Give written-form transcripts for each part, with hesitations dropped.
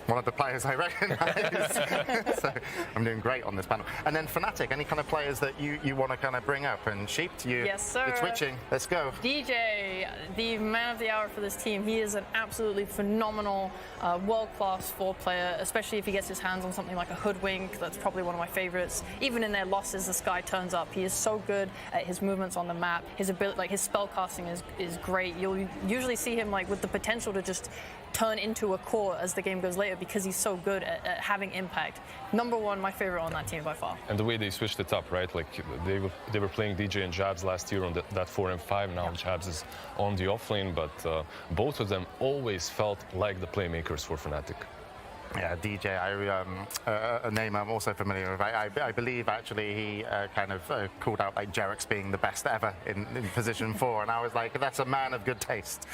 one of the players I recognise. So I'm doing great on this panel. And then Fnatic, any kind of players that you want to kind of bring up? And Sheep, you're twitching. Let's go. DJ, the man of the hour for this team. He is an absolutely phenomenal, world-class 4 player, especially if he gets his hands on something like a Hoodwink. That's probably one of my favorites. Even in their losses, this guy turns up. He is so good at his movements on the map. His ability, like his spell casting is great. You'll usually see him like with the potential to just turn into a core as the game goes later because he's so good at having impact. Number 1, my favorite on that team by far. And the way they switched it up, right? Like they were playing DJ and Jabs last year on that 4 and 5. Now Jabs is on the offlane, but both of them always felt like the playmakers for Fnatic. Yeah, DJ, a name I'm also familiar with. I believe actually he kind of called out like Jerax being the best ever in position 4, and I was like, that's a man of good taste.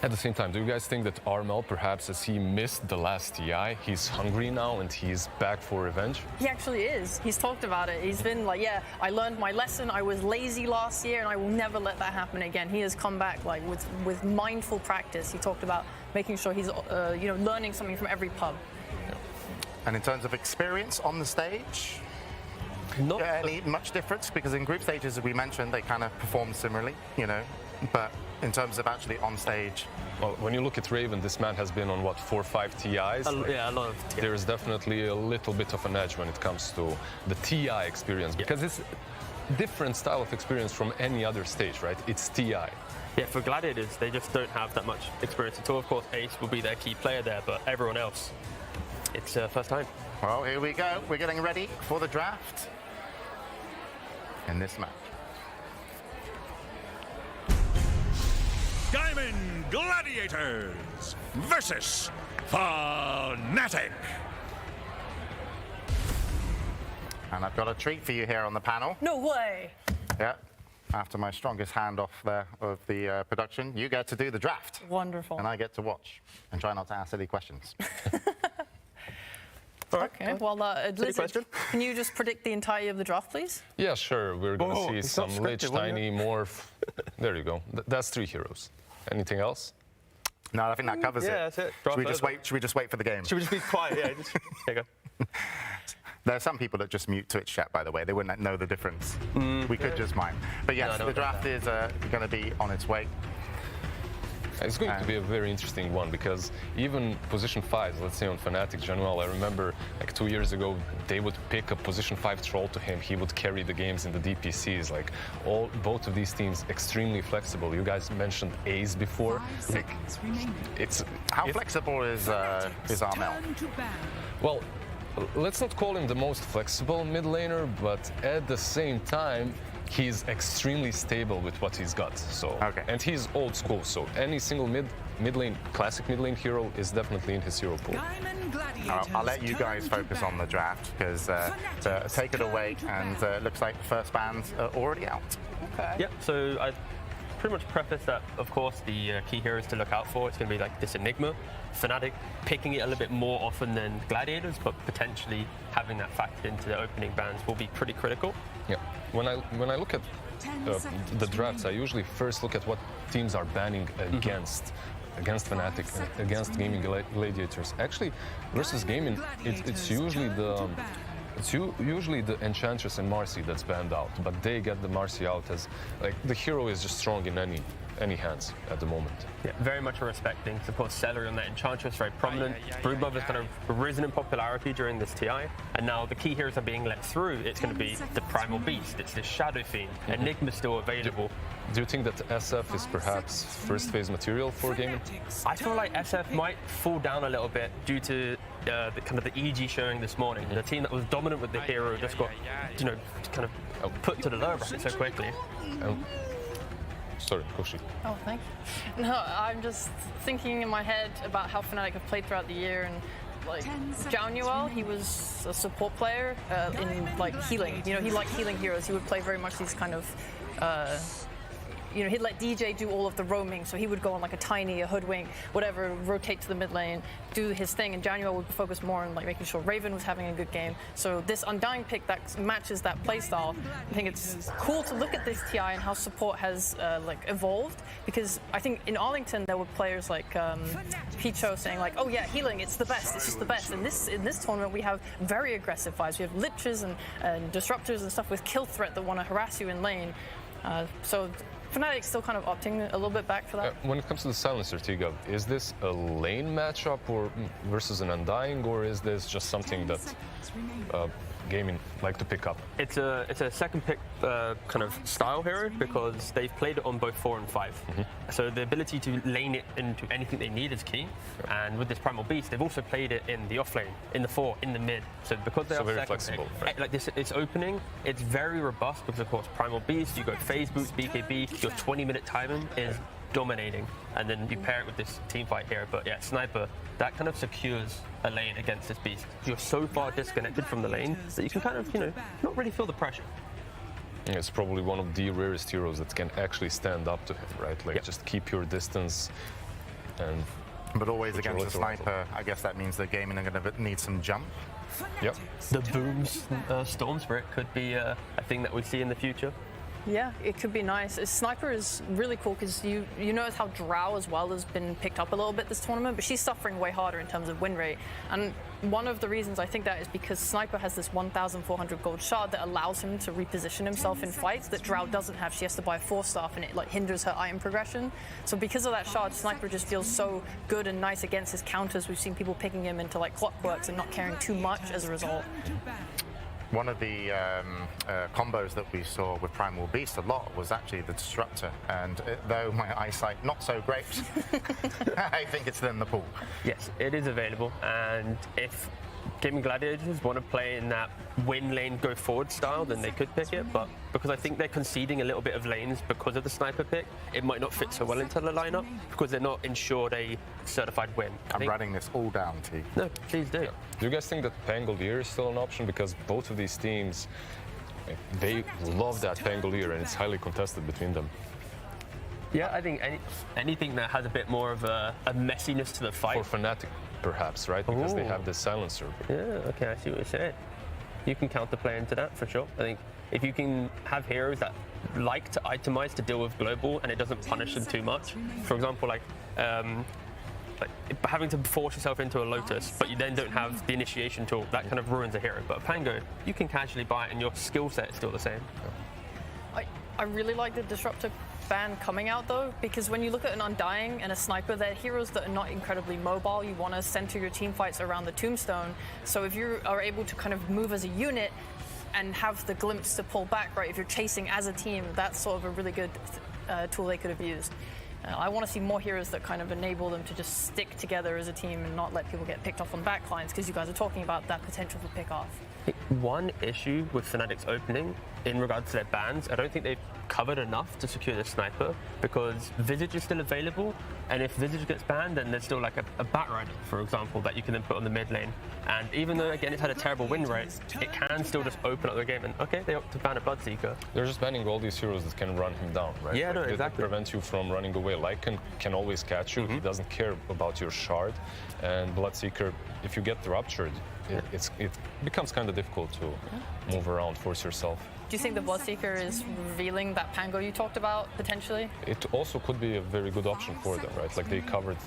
At the same time, do you guys think that Armel, perhaps as he missed the last TI, he's hungry now and he's back for revenge? He actually is. He's talked about it. He's been like, yeah, I learned my lesson. I was lazy last year and I will never let that happen again. He has come back like with mindful practice. He talked about making sure he's learning something from every pub. Yeah. And in terms of experience on the stage, not any much difference? Because in group stages, as we mentioned, they kind of perform similarly, but in terms of actually on stage. Well, when you look at Raven, this man has been on, what, 4 or 5 TIs? Yeah, a lot of TIs. There's definitely a little bit of an edge when it comes to the TI experience, because it's a different style of experience from any other stage, right? It's TI. Yeah, for Gladiators, they just don't have that much experience at all. Of course, Ace will be their key player there, but everyone else, it's first time. Well, here we go. We're getting ready for the draft in this match. Gaimin Gladiators versus Fnatic. And I've got a treat for you here on the panel. No way. Yeah. After my strongest hand off there of the production, you get to do the draft. Wonderful. And I get to watch and try not to ask silly questions. Okay, well, Lizard, can you just predict the entirety of the draft, please? Yeah, sure. We're going to see some Lich, Tiny, Morph. There you go. That's 3 heroes. Anything else? No, I think that covers it. Yeah, that's it. Should we just wait for the game? Should we just be quiet? Yeah, just, there you go. There are some people that just mute Twitch chat, by the way. They wouldn't know the difference. We could just mine. But yes, the draft is going to be on its way. It's going to be a very interesting one because even position 5s, let's say on Fnatic General, I remember like 2 years ago, they would pick a position 5 troll to him. He would carry the games in the DPCs. Like both of these teams extremely flexible. You guys mentioned Ace before. Like, how flexible is Armel? Well, let's not call him the most flexible mid laner, but at the same time, he's extremely stable with what he's got. So, and he's old school. So any single mid lane, classic mid lane hero is definitely in his hero pool. I'll let you guys focus on the draft because take it away. And it looks like the first ban's already out. Okay. Yep. So I pretty much preface that, of course, the key heroes to look out for, it's going to be like this Enigma. Fnatic picking it a little bit more often than Gladiators, but potentially having that factored into their opening bans will be pretty critical. Yeah. When I look at the drafts, I usually first look at what teams are banning against Fnatic, against Gaimin Gladiators. Actually, versus Gaimin, it's usually the Enchantress and Marcy that's banned out, but they get the Marcy out as like the hero is just strong in any hands at the moment. Yeah, very much a respecting. Of course, Celery on that Enchantress, very prominent. Broodmother has kind of risen in popularity during this TI, and now the key heroes are being let through. It's going to be the Primal Beast, it's the Shadow Fiend. Enigma's still available. Do you think that SF is perhaps first phase material for Gaimin? I feel like SF might fall down a little bit due to the kind of the EG showing this morning. The team that was dominant with the hero just got, kind of put to the lower bracket so quickly. Sorry, Koshi. Oh, thank you. No, I'm just thinking in my head about how Fnatic have played throughout the year, and like Januel, he was a support player in like healing. He liked healing heroes. He would play very much these kind of you know, he'd let DJ do all of the roaming, so he would go on like a Tiny, a Hoodwink, whatever, rotate to the mid lane, do his thing, and January would focus more on like making sure Raven was having a good game. So this Undying pick that matches that playstyle, I think it's cool to look at this TI and how support has like evolved, because I think in Arlington there were players like Picho saying like, oh yeah, healing, it's the best, it's just the best. And in this tournament we have very aggressive fights. We have liches and disruptors and stuff with kill threat that want to harass you in lane. So Fnatic's still kind of opting a little bit back for that. When it comes to the Silencer, Tiga, is this a lane matchup or versus an Undying, or is this just something that Gaimin like to pick up? It's a second pick kind of style hero because they've played it on both 4 and 5. So the ability to lane it into anything they need is key. And with this Primal Beast, they've also played it in the off lane, in the 4, in the mid. So because they're very flexible, right? Like this, it's opening. It's very robust because of course Primal Beast. You go phase boots, BKB. Your 20-minute timing is dominating, and then you pair it with this team fight here. But yeah, Sniper, that kind of secures a lane against this beast. You're so far disconnected from the lane that you can kind of, you know, not really feel the pressure. Yeah, it's probably one of the rarest heroes that can actually stand up to him, right? Like just keep your distance and. But always against the Sniper, I guess that means the Gaimin are going to need some jump. Yep. The Booms Storm Spirit could be a thing that we see in the future. Yeah, it could be nice. Sniper is really cool because you notice how Drow as well has been picked up a little bit this tournament, but she's suffering way harder in terms of win rate. And one of the reasons I think that is because Sniper has this 1,400 gold shard that allows him to reposition himself in fights that Drow doesn't have. She has to buy 4-staff and it like hinders her item progression. So because of that shard, Sniper just feels so good and nice against his counters. We've seen people picking him into like clockworks and not caring too much as a result. One of the combos that we saw with Primal Beast a lot was actually the Disruptor, and though my eyesight not so great, I think it's in the pool. Yes, it is available, and if Gaimin Gladiators want to play in that win lane go forward style, then they could pick it, but because I think they're conceding a little bit of lanes because of the Sniper pick, it might not fit so well into the lineup because they're not ensured a certified win. I'm writing this all down, T. No, please do. Yeah. Do you guys think that Pangolier is still an option? Because both of these teams, they love that Pangolier and it's highly contested between them. Yeah, I think anything that has a bit more of a messiness to the fight. For Fnatic, perhaps, right? Because they have this Silencer. Yeah, okay, I see what you're saying. You can counterplay into that for sure. I think if you can have heroes that like to itemize to deal with global and it doesn't punish them too much. For example, like having to force yourself into a Lotus, but you then don't have the initiation tool, that kind of ruins a hero. But a Pango, you can casually buy it and your skill set is still the same. I really like the Disruptor ban coming out though, because when you look at an Undying and a Sniper, they're heroes that are not incredibly mobile. You want to center your team fights around the Tombstone. So if you are able to kind of move as a unit and have the glimpse to pull back, right, if you're chasing as a team, that's sort of a really good tool they could have used. I want to see more heroes that kind of enable them to just stick together as a team and not let people get picked off on backlines, because you guys are talking about that potential for pick off. One issue with Fnatic's opening in regards to their bans, I don't think they've covered enough to secure the Sniper, because Visage is still available, and if Visage gets banned, then there's still like a Batrider, for example, that you can then put on the mid lane. And even though, again, it's had a terrible win rate, it can still just open up the game. And okay, they opt to ban a Bloodseeker. They're just banning all these heroes that can run him down, right? Yeah, like, no, that exactly. prevents you from running away. Lycan can always catch you. He doesn't care about your shard. And Bloodseeker, if you get ruptured, it becomes kind of difficult to move around, force yourself. Do you think the Bloodseeker is revealing that Pango you talked about, potentially? It also could be a very good option for them, right? Like they covered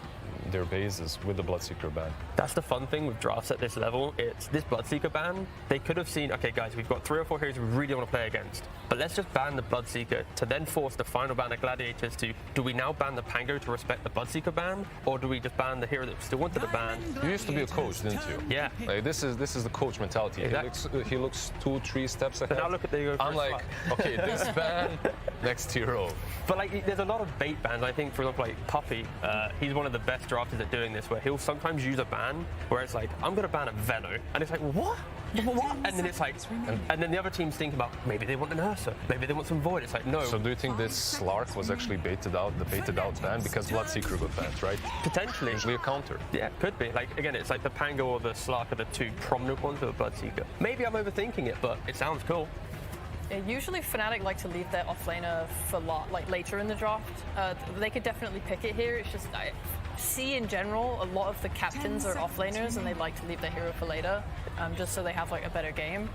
their bases with the Bloodseeker ban. That's the fun thing with drafts at this level. It's this Bloodseeker ban. They could have seen, okay, guys, we've got 3 or 4 heroes we really want to play against, but let's just ban the Bloodseeker to then force the final ban of Gladiators to, do we now ban the Pango to respect the Bloodseeker ban, or do we just ban the hero that we still wanted to ban? You used to be a coach, didn't you? Yeah. Like, this is the coach mentality. Exactly. He looks 2-3 steps ahead. But now look at the I'm like, okay, this ban, next hero. But like, there's a lot of bait bans. I think, for example, like Puppy, he's one of the best drafters at doing this, where he'll sometimes use a ban where it's like, I'm going to ban a Veno, and it's like, what? What? And then it's like, and then the other teams think about, maybe they want an Ursa, maybe they want some Void. It's like, no. So do you think this Slark was actually baited out ban, because Bloodseeker got banned, right? Potentially. Usually a counter. Yeah, could be. Like, again, it's like the Pango or the Slark are the 2 prominent ones with a Bloodseeker. Maybe I'm overthinking it, but it sounds cool. Yeah, usually Fnatic like to leave their offlaner for like later in the draft. They could definitely pick it here. It's just I see in general a lot of the captains are offlaners and they like to leave their hero for later, just so they have like a better game,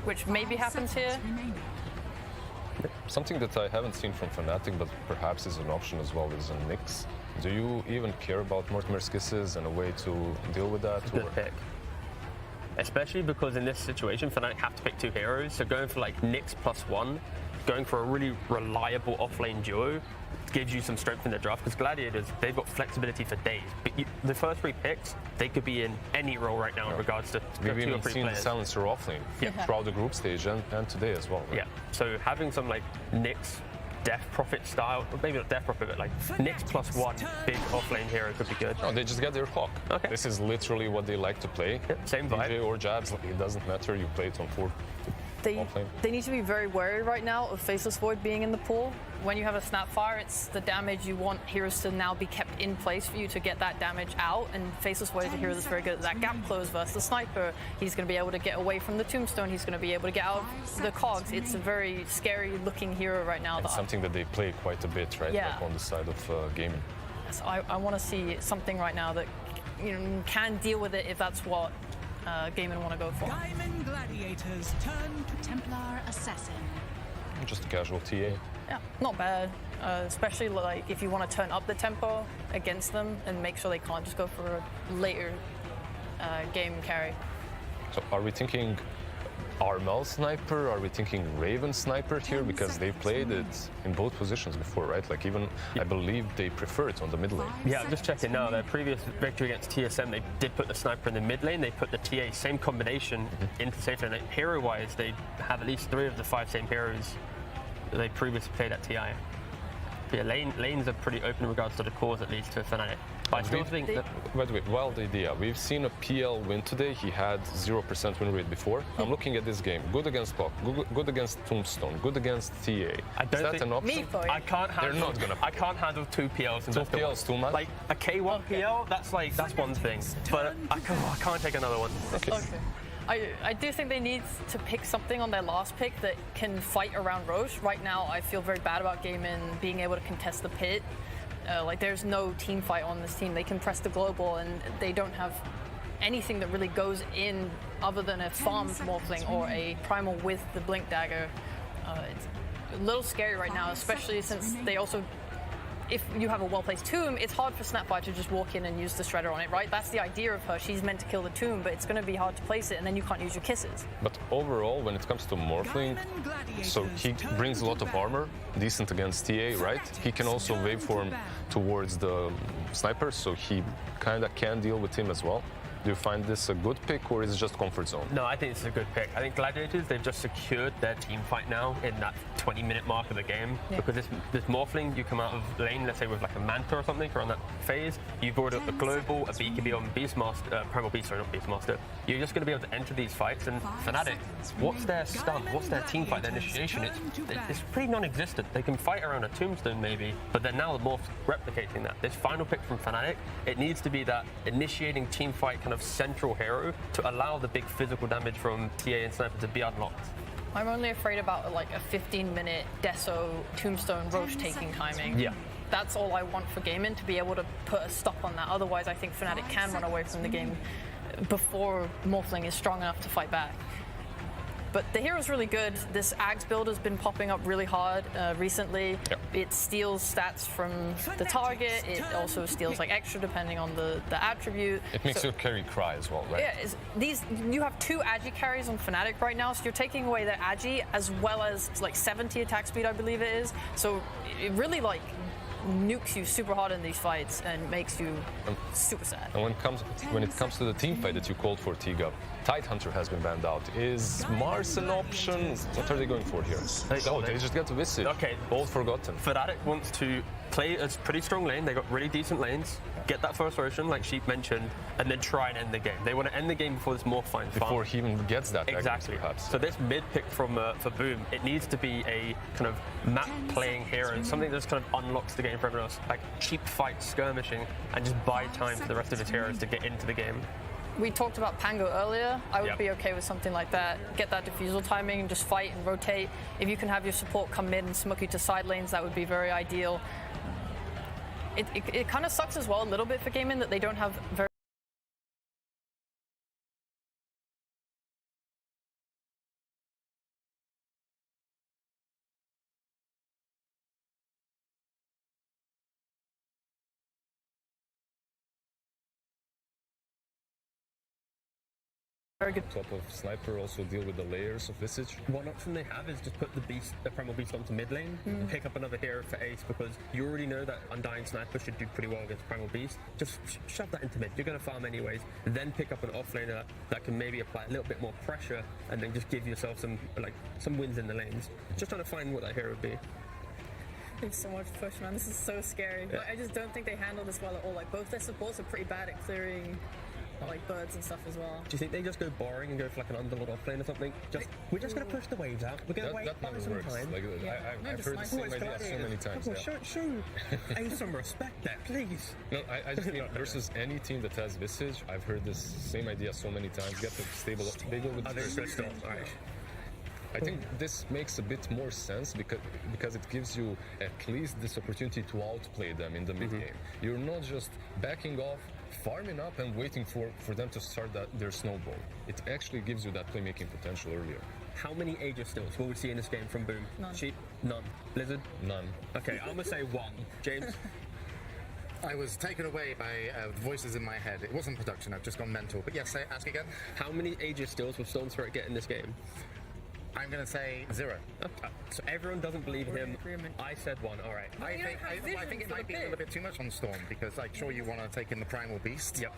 which maybe happens here. Something that I haven't seen from Fnatic, but perhaps is an option as well, is a Nyx. Do you even care about Mortimer's Kisses and a way to deal with that? Good pick. Especially because in this situation, Fnatic have to pick 2 heroes, so going for like Nyx +1, going for a really reliable offlane duo gives you some strength in the draft, because Gladiators, they've got flexibility for days. But the first 3 picks, they could be in any role right now in regards to We've 2 or even 3 seen players. the Silencer offlane throughout the group stage and today as well. Right? Yeah, so having some like Nyx Death Prophet style, or maybe not Death Prophet, but like Nyx +1 big offlane hero could be good. No, they just get their clock. Okay. This is literally what they like to play. Yep, same vibe. DJ or jabs, it doesn't matter. You play it on 4. They need to be very wary right now of Faceless Void being in the pool. When you have a Snapfire, it's the damage you want heroes to now be kept in place for you to get that damage out, and Faceless Void is a hero that's very good at that gap close versus the Sniper. He's going to be able to get away from the Tombstone, he's going to be able to get out of the cogs. It's a very scary looking hero right now. And something that they play quite a bit, right? Yeah. Like on the side of Gaimin. So I want to see something right now that can deal with it if that's what Gaimin want to go for. Gaimin Gladiators turn to Templar Assassin. Just a casual TA. Yeah, not bad. Especially like if you want to turn up the tempo against them and make sure they can't just go for a later game carry. So are we thinking Armel Sniper? Are we thinking Raven Sniper here? Because they played it in both positions before, right? Like even, I believe they prefer it on the mid lane. Yeah, I'm just checking now. Their previous victory against TSM, they did put the Sniper in the mid lane. They put the TA, same combination, into safe lane. Hero-wise, they have at least 3 of the 5 same heroes that they previously played at TI. Yeah, lanes are pretty open in regards to the cores, at least, to Fnatic. But I still think that... By the way, wild idea. We've seen a PL win today. He had 0% win rate before. I'm looking at this game. Good against Clock, good against Tombstone, good against TA. I don't Is that think an option? I can't handle. They're not gonna. I can't handle 2 PLs. In 2 best of PLs, 2 man? Like a K1 PL, that's one thing. But I can't take another one. Okay. I do think they need to pick something on their last pick that can fight around Roche. Right now, I feel very bad about Gaimin being able to contest the pit. Like, there's no team fight on this team. They can press the global, and they don't have anything that really goes in other than a farmed Morphling or a Primal with the Blink Dagger. It's a little scary right now, especially since they also... If you have a well-placed tomb, it's hard for Snapfire to just walk in and use the Shredder on it, right? That's the idea of her. She's meant to kill the tomb, but it's going to be hard to place it, and then you can't use your kisses. But overall, when it comes to Morphling, so he brings a lot of armor, decent against TA, right? He can also waveform towards the Sniper, so he kind of can deal with him as well. Do you find this a good pick, or is it just comfort zone? No, I think it's a good pick. I think Gladiators, they've just secured their team fight now in that 20-minute mark of the game. Yeah. Because this Morphling, you come out of lane, let's say with like a Manta or something, or on that phase, you've brought up a Global, a BKB on Beastmaster, Primal Beast, sorry, not Beastmaster. You're just going to be able to enter these fights, and Fnatic, what's their stun? What's their team fight, their initiation? It's pretty non-existent. They can fight around a Tombstone maybe, but they're now Morphs replicating that. This final pick from Fnatic, it needs to be that initiating team fight kind of central hero to allow the big physical damage from TA and Sniper to be unlocked. I'm only afraid about like a 15-minute Deso Tombstone Roche taking timing. Yeah. That's all I want for Gaimin, to be able to put a stop on that. Otherwise, I think Fnatic can run away from the game before Morphling is strong enough to fight back. But the hero's really good. This Axe build has been popping up really hard recently. Yep. It steals stats from the target. It also steals like extra depending on the attribute. It makes your carry cry as well, right? Yeah, you have 2 Agi carries on Fnatic right now, so you're taking away their Agi as well as like 70 attack speed, I believe it is. So it really like nukes you super hard in these fights and makes you super sad. And when it comes to the team fight that you called for, Tiga, Tidehunter has been banned out. Is Mars an option? What are they going for here? They just get to visit. Okay. All forgotten. Fnatic wants to play a pretty strong lane. They got really decent lanes. Get that first Roshan, like Sheep mentioned, and then try and end the game. They want to end the game before this Morph finds before he even gets that. Exactly. Perhaps. So this mid pick from for Boom, it needs to be a kind of map playing hero, something that just kind of unlocks the game for everyone else, like cheap fight skirmishing, and just buy time for the rest of his heroes to get into the game. we talked about Pango earlier. I would Yep. be okay with something like that. Get that defusal timing and just fight and rotate. If you can have your support come mid and smoke you to side lanes, that would be very ideal. It kind of sucks as well a little bit for Gaimin that they don't have very good. Top of sniper, also deal with the layers of Visage. One option they have is just put the Primal Beast onto mid lane and pick up another hero for Ace, because you already know that Undying Sniper should do pretty well against Primal Beast. Just shove that into mid. You're going to farm anyways. Then pick up an offlaner that can maybe apply a little bit more pressure and then just give yourself some wins in the lanes. Just trying to find what that hero would be. There's so much push, man. This is so scary. Yeah. Like, I just don't think they handle this well at all. Like, both their supports are pretty bad at clearing like birds and stuff as well. Do you think they just go boring and go for like an underlord offlane or something? We're just going to push the waves out. We're going to wait That buy never some works. time. Like, No, I've just heard the same sniper. idea so many times. Come on, Yeah. show Ace some respect there, please. No, I just mean versus any team that has Visage, I've heard this same idea so many times. Get the stable, they go with Oh, there's first. no stop. All right. I think this makes a bit more sense because it gives you at least this opportunity to outplay them in the mid game. You're not just backing off, farming up and waiting for them to start their snowball. It actually gives you that playmaking potential earlier. How many Aegis stills will we see in this game from Boom? None. Sheep? None. Blizzard? None. Okay, I'm going to say one. James? I was taken away by voices in my head. It wasn't production, I've just gone mental. But yes, ask again. How many Aegis stills will Storm Spirit get in this game? I'm going to say 0. So everyone doesn't believe We're in him. agreement. I said 1. All right. I you think don't have I think vision it for might the be a pit. little bit too much on Storm because, like, sure you want to take in the primal beast. Yep.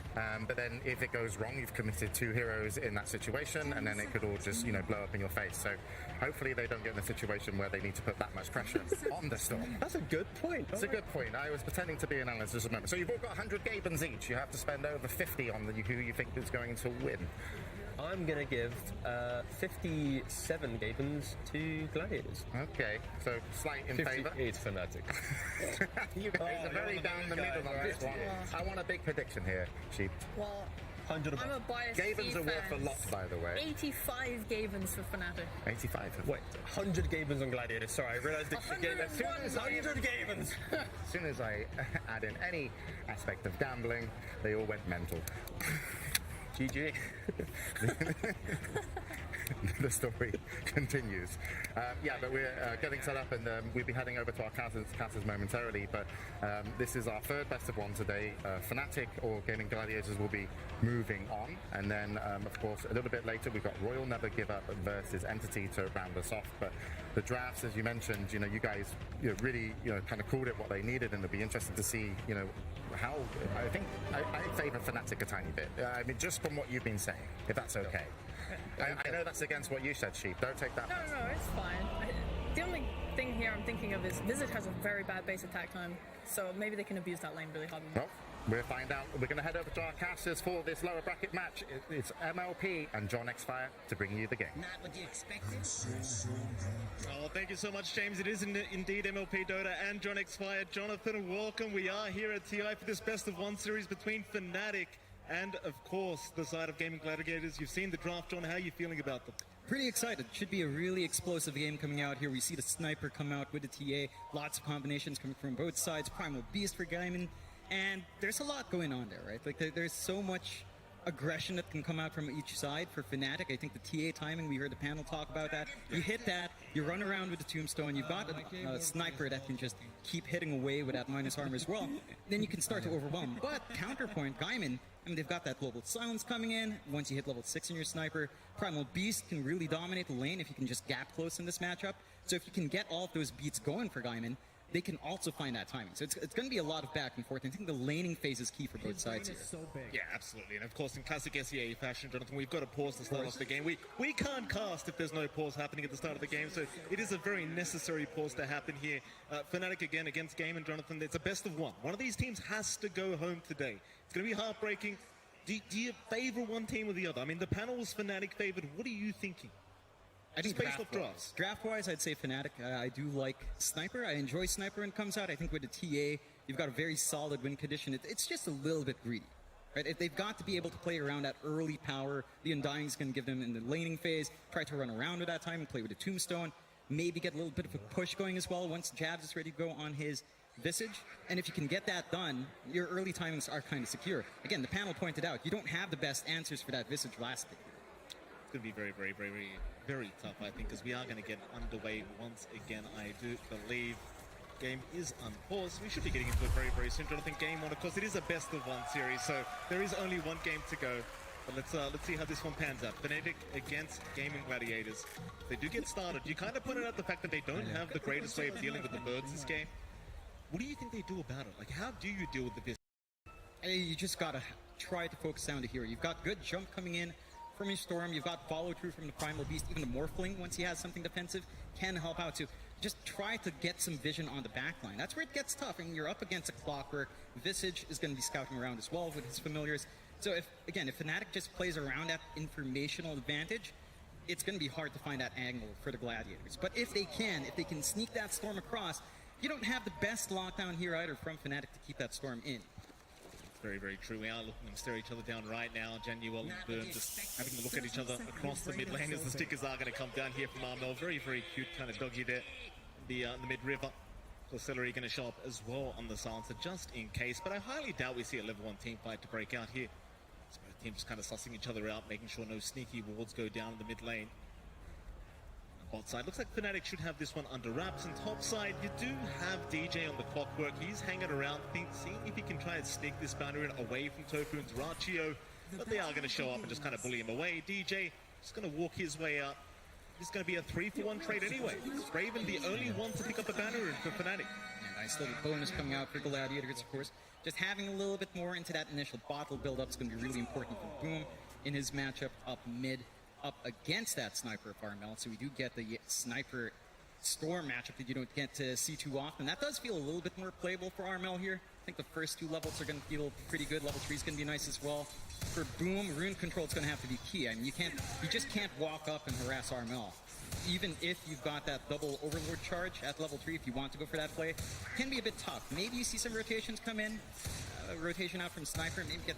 But then if it goes wrong, you've committed 2 heroes in that situation, and then it could all just blow up in your face. So hopefully they don't get in a situation where they need to put that much pressure on the Storm. That's a good point. It's a good point. I was pretending to be an analyst just a moment. So you've all got 100 Gabins each. You have to spend over 50 on who you think is going to win. I'm going to give 57 Gabins to Gladiators. Okay, so slight in favour. 58 Fnatic. You guys are very down the middle on this one. I want a big prediction here, Sheep. Well, 100 I'm a biased Gavins are worth a lot, by the way. 85 Gavins for Fnatic. 85. Wait, 100 Gabins on Gladiators. Sorry, I realised the game. 101 100 Gabins! As soon as I add in any aspect of gambling, they all went mental. GG. The story continues. Yeah, but we're getting set up, and we'll be heading over to our casters momentarily. But this is our third best of 1 today. Fnatic or Gaming Gladiators will be moving on, and then of course a little bit later we've got Royal Never Give Up versus Entity to round us off. But the drafts, as you mentioned, you guys really kind of called it what they needed, and it'll be interesting to see how. I think I favour Fnatic a tiny bit. I mean, just from what you've been saying, if that's okay. I know that's against what you said, Sheep. Don't take that. No, it's fine. The only thing here I'm thinking of is Visage has a very bad base attack time, so maybe they can abuse that lane really hard. Well, we'll find out. We're going to head over to our casters for this lower bracket match. It's MLP and John Xfire to bring you the game. Not what you expected. Oh, thank you so much, James. It is indeed MLP Dota and John Xfire. Jonathan, welcome. We are here at TI for this best of 1 series between Fnatic and, of course, the side of Gaming Gladiators. You've seen the draft, John. How are you feeling about them? Pretty excited. Should be a really explosive game coming out here. We see the sniper come out with the TA. Lots of combinations coming from both sides. Primal Beast for Gaimin. And there's a lot going on there, right? Like, there's so much aggression that can come out from each side for Fnatic. I think the TA timing, we heard the panel talk about that. You hit that, you run around with the tombstone, you've got a sniper that can just keep hitting away with that minus armor as well. Then you can start to overwhelm. But counterpoint, Gaimin, I mean, they've got that global silence coming in. Once you hit level 6 in your sniper, Primal Beast can really dominate the lane if you can just gap close in this matchup. So if you can get all of those beats going for Gaimin, they can also find that timing. So it's going to be a lot of back and forth. I think the laning phase is key for both sides here. Yeah, absolutely. And of course, in classic SEA fashion, Jonathan, we've got to pause to start off the game. We can't cast if there's no pause happening at the start of the game, so it is a very necessary pause to happen here. Fnatic again against Gaimin, Jonathan. It's a best of 1. One of these teams has to go home today. It's going to be heartbreaking. Do you favour one team or the other? I mean, the panel was Fnatic favoured. What are you thinking? I think Just based off drafts. Draft-wise, I'd say Fnatic. I do like Sniper. I enjoy Sniper when it comes out. I think with the TA, you've got a very solid win condition. It's just a little bit greedy. right? If they've got to be able to play around that early power, the Undying's going to give them in the laning phase, try to run around at that time and play with a Tombstone, maybe get a little bit of a push going as well once Jabs is ready to go on his Visage. And if you can get that done, your early timings are kind of secure. Again, the panel pointed out, you don't have the best answers for that Visage last game. It's going to be very, very, very, very, very tough, I think, because we are going to get underway once again. I do believe game is unpaused. We should be getting into it very, very soon. Jonathan, game one, of course, it is a best of one series, so there is only one game to go. But let's see how this one pans out. Fnatic against Gaimin Gladiators. They do get started. You kind of pointed out the fact that they don't have the greatest way of dealing with the birds this game. What do you think they do about it? Like, how do you deal with the Visage? You just gotta try to focus down to here. You've got good jump coming in from your Storm. You've got follow through from the Primal Beast. Even the Morphling, once he has something defensive, can help out too. Just try to get some vision on the backline. That's where it gets tough. And you're up against a Clockwork. Visage is going to be scouting around as well with his familiars. So if Fnatic just plays around that informational advantage, it's going to be hard to find that angle for the Gladiators. But if they can sneak that Storm across, you don't have the best lockdown here either from Fnatic to keep that Storm in. Very, very true. We are looking to stare each other down right now. Januel and Boom just having a look at each other across the mid lane as the stickers are going to come down here from Armel. Very, very cute kind of doggy there in the mid-river. So Celery going to show up as well on the silencer just in case. But I highly doubt we see a level 1 team fight to break out here. So both teams just kind of sussing each other out, making sure no sneaky wards go down in the mid lane. Bot side, looks like Fnatic should have this one under wraps. And top side, you do have DJ on the Clockwork. He's hanging around, seeing if he can try and sneak this boundary away from Toku and Zarachio. But they are going to show up and just kind of bully him away. DJ just going to walk his way up. This is going to be a 3-for-1 trade anyway. Raven, the only one to pick up the boundary for Fnatic. And nice little bonus coming out for Gladiators, of course. Just having a little bit more into that initial bottle build-up is going to be really important for Boom in his matchup up mid, up against that Sniper of Armel. So we do get the Sniper Storm matchup that you don't get to see too often. That does feel a little bit more playable for Armel here. I think the first 2 levels are going to feel pretty good. Level 3 is going to be nice as well. For Boom, rune control is going to have to be key. I mean, you just can't walk up and harass Armel. Even if you've got that double Overlord charge at level 3, if you want to go for that play, it can be a bit tough. Maybe you see some rotations come in. Rotation out from Sniper, maybe get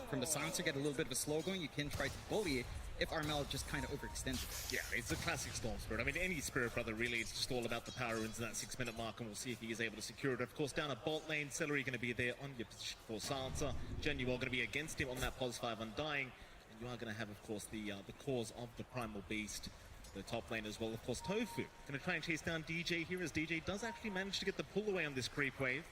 from the Silencer, get a little bit of a slow going. You can try to bully it if Armel just kind of overextends it. Yeah, it's a classic Storm Spirit. I mean, any Spirit Brother really, it's just all about the power runes in that 6-minute mark, and we'll see if he is able to secure it. Of course, down at bot lane, Celery going to be there on your position for Silencer. Genuel going to be against him on that +5 Undying. And you are going to have, of course, the cause of the Primal Beast. The top lane as well, of course, Tofu. Going to try and chase down DJ here, as DJ does actually manage to get the pull away on this creep wave.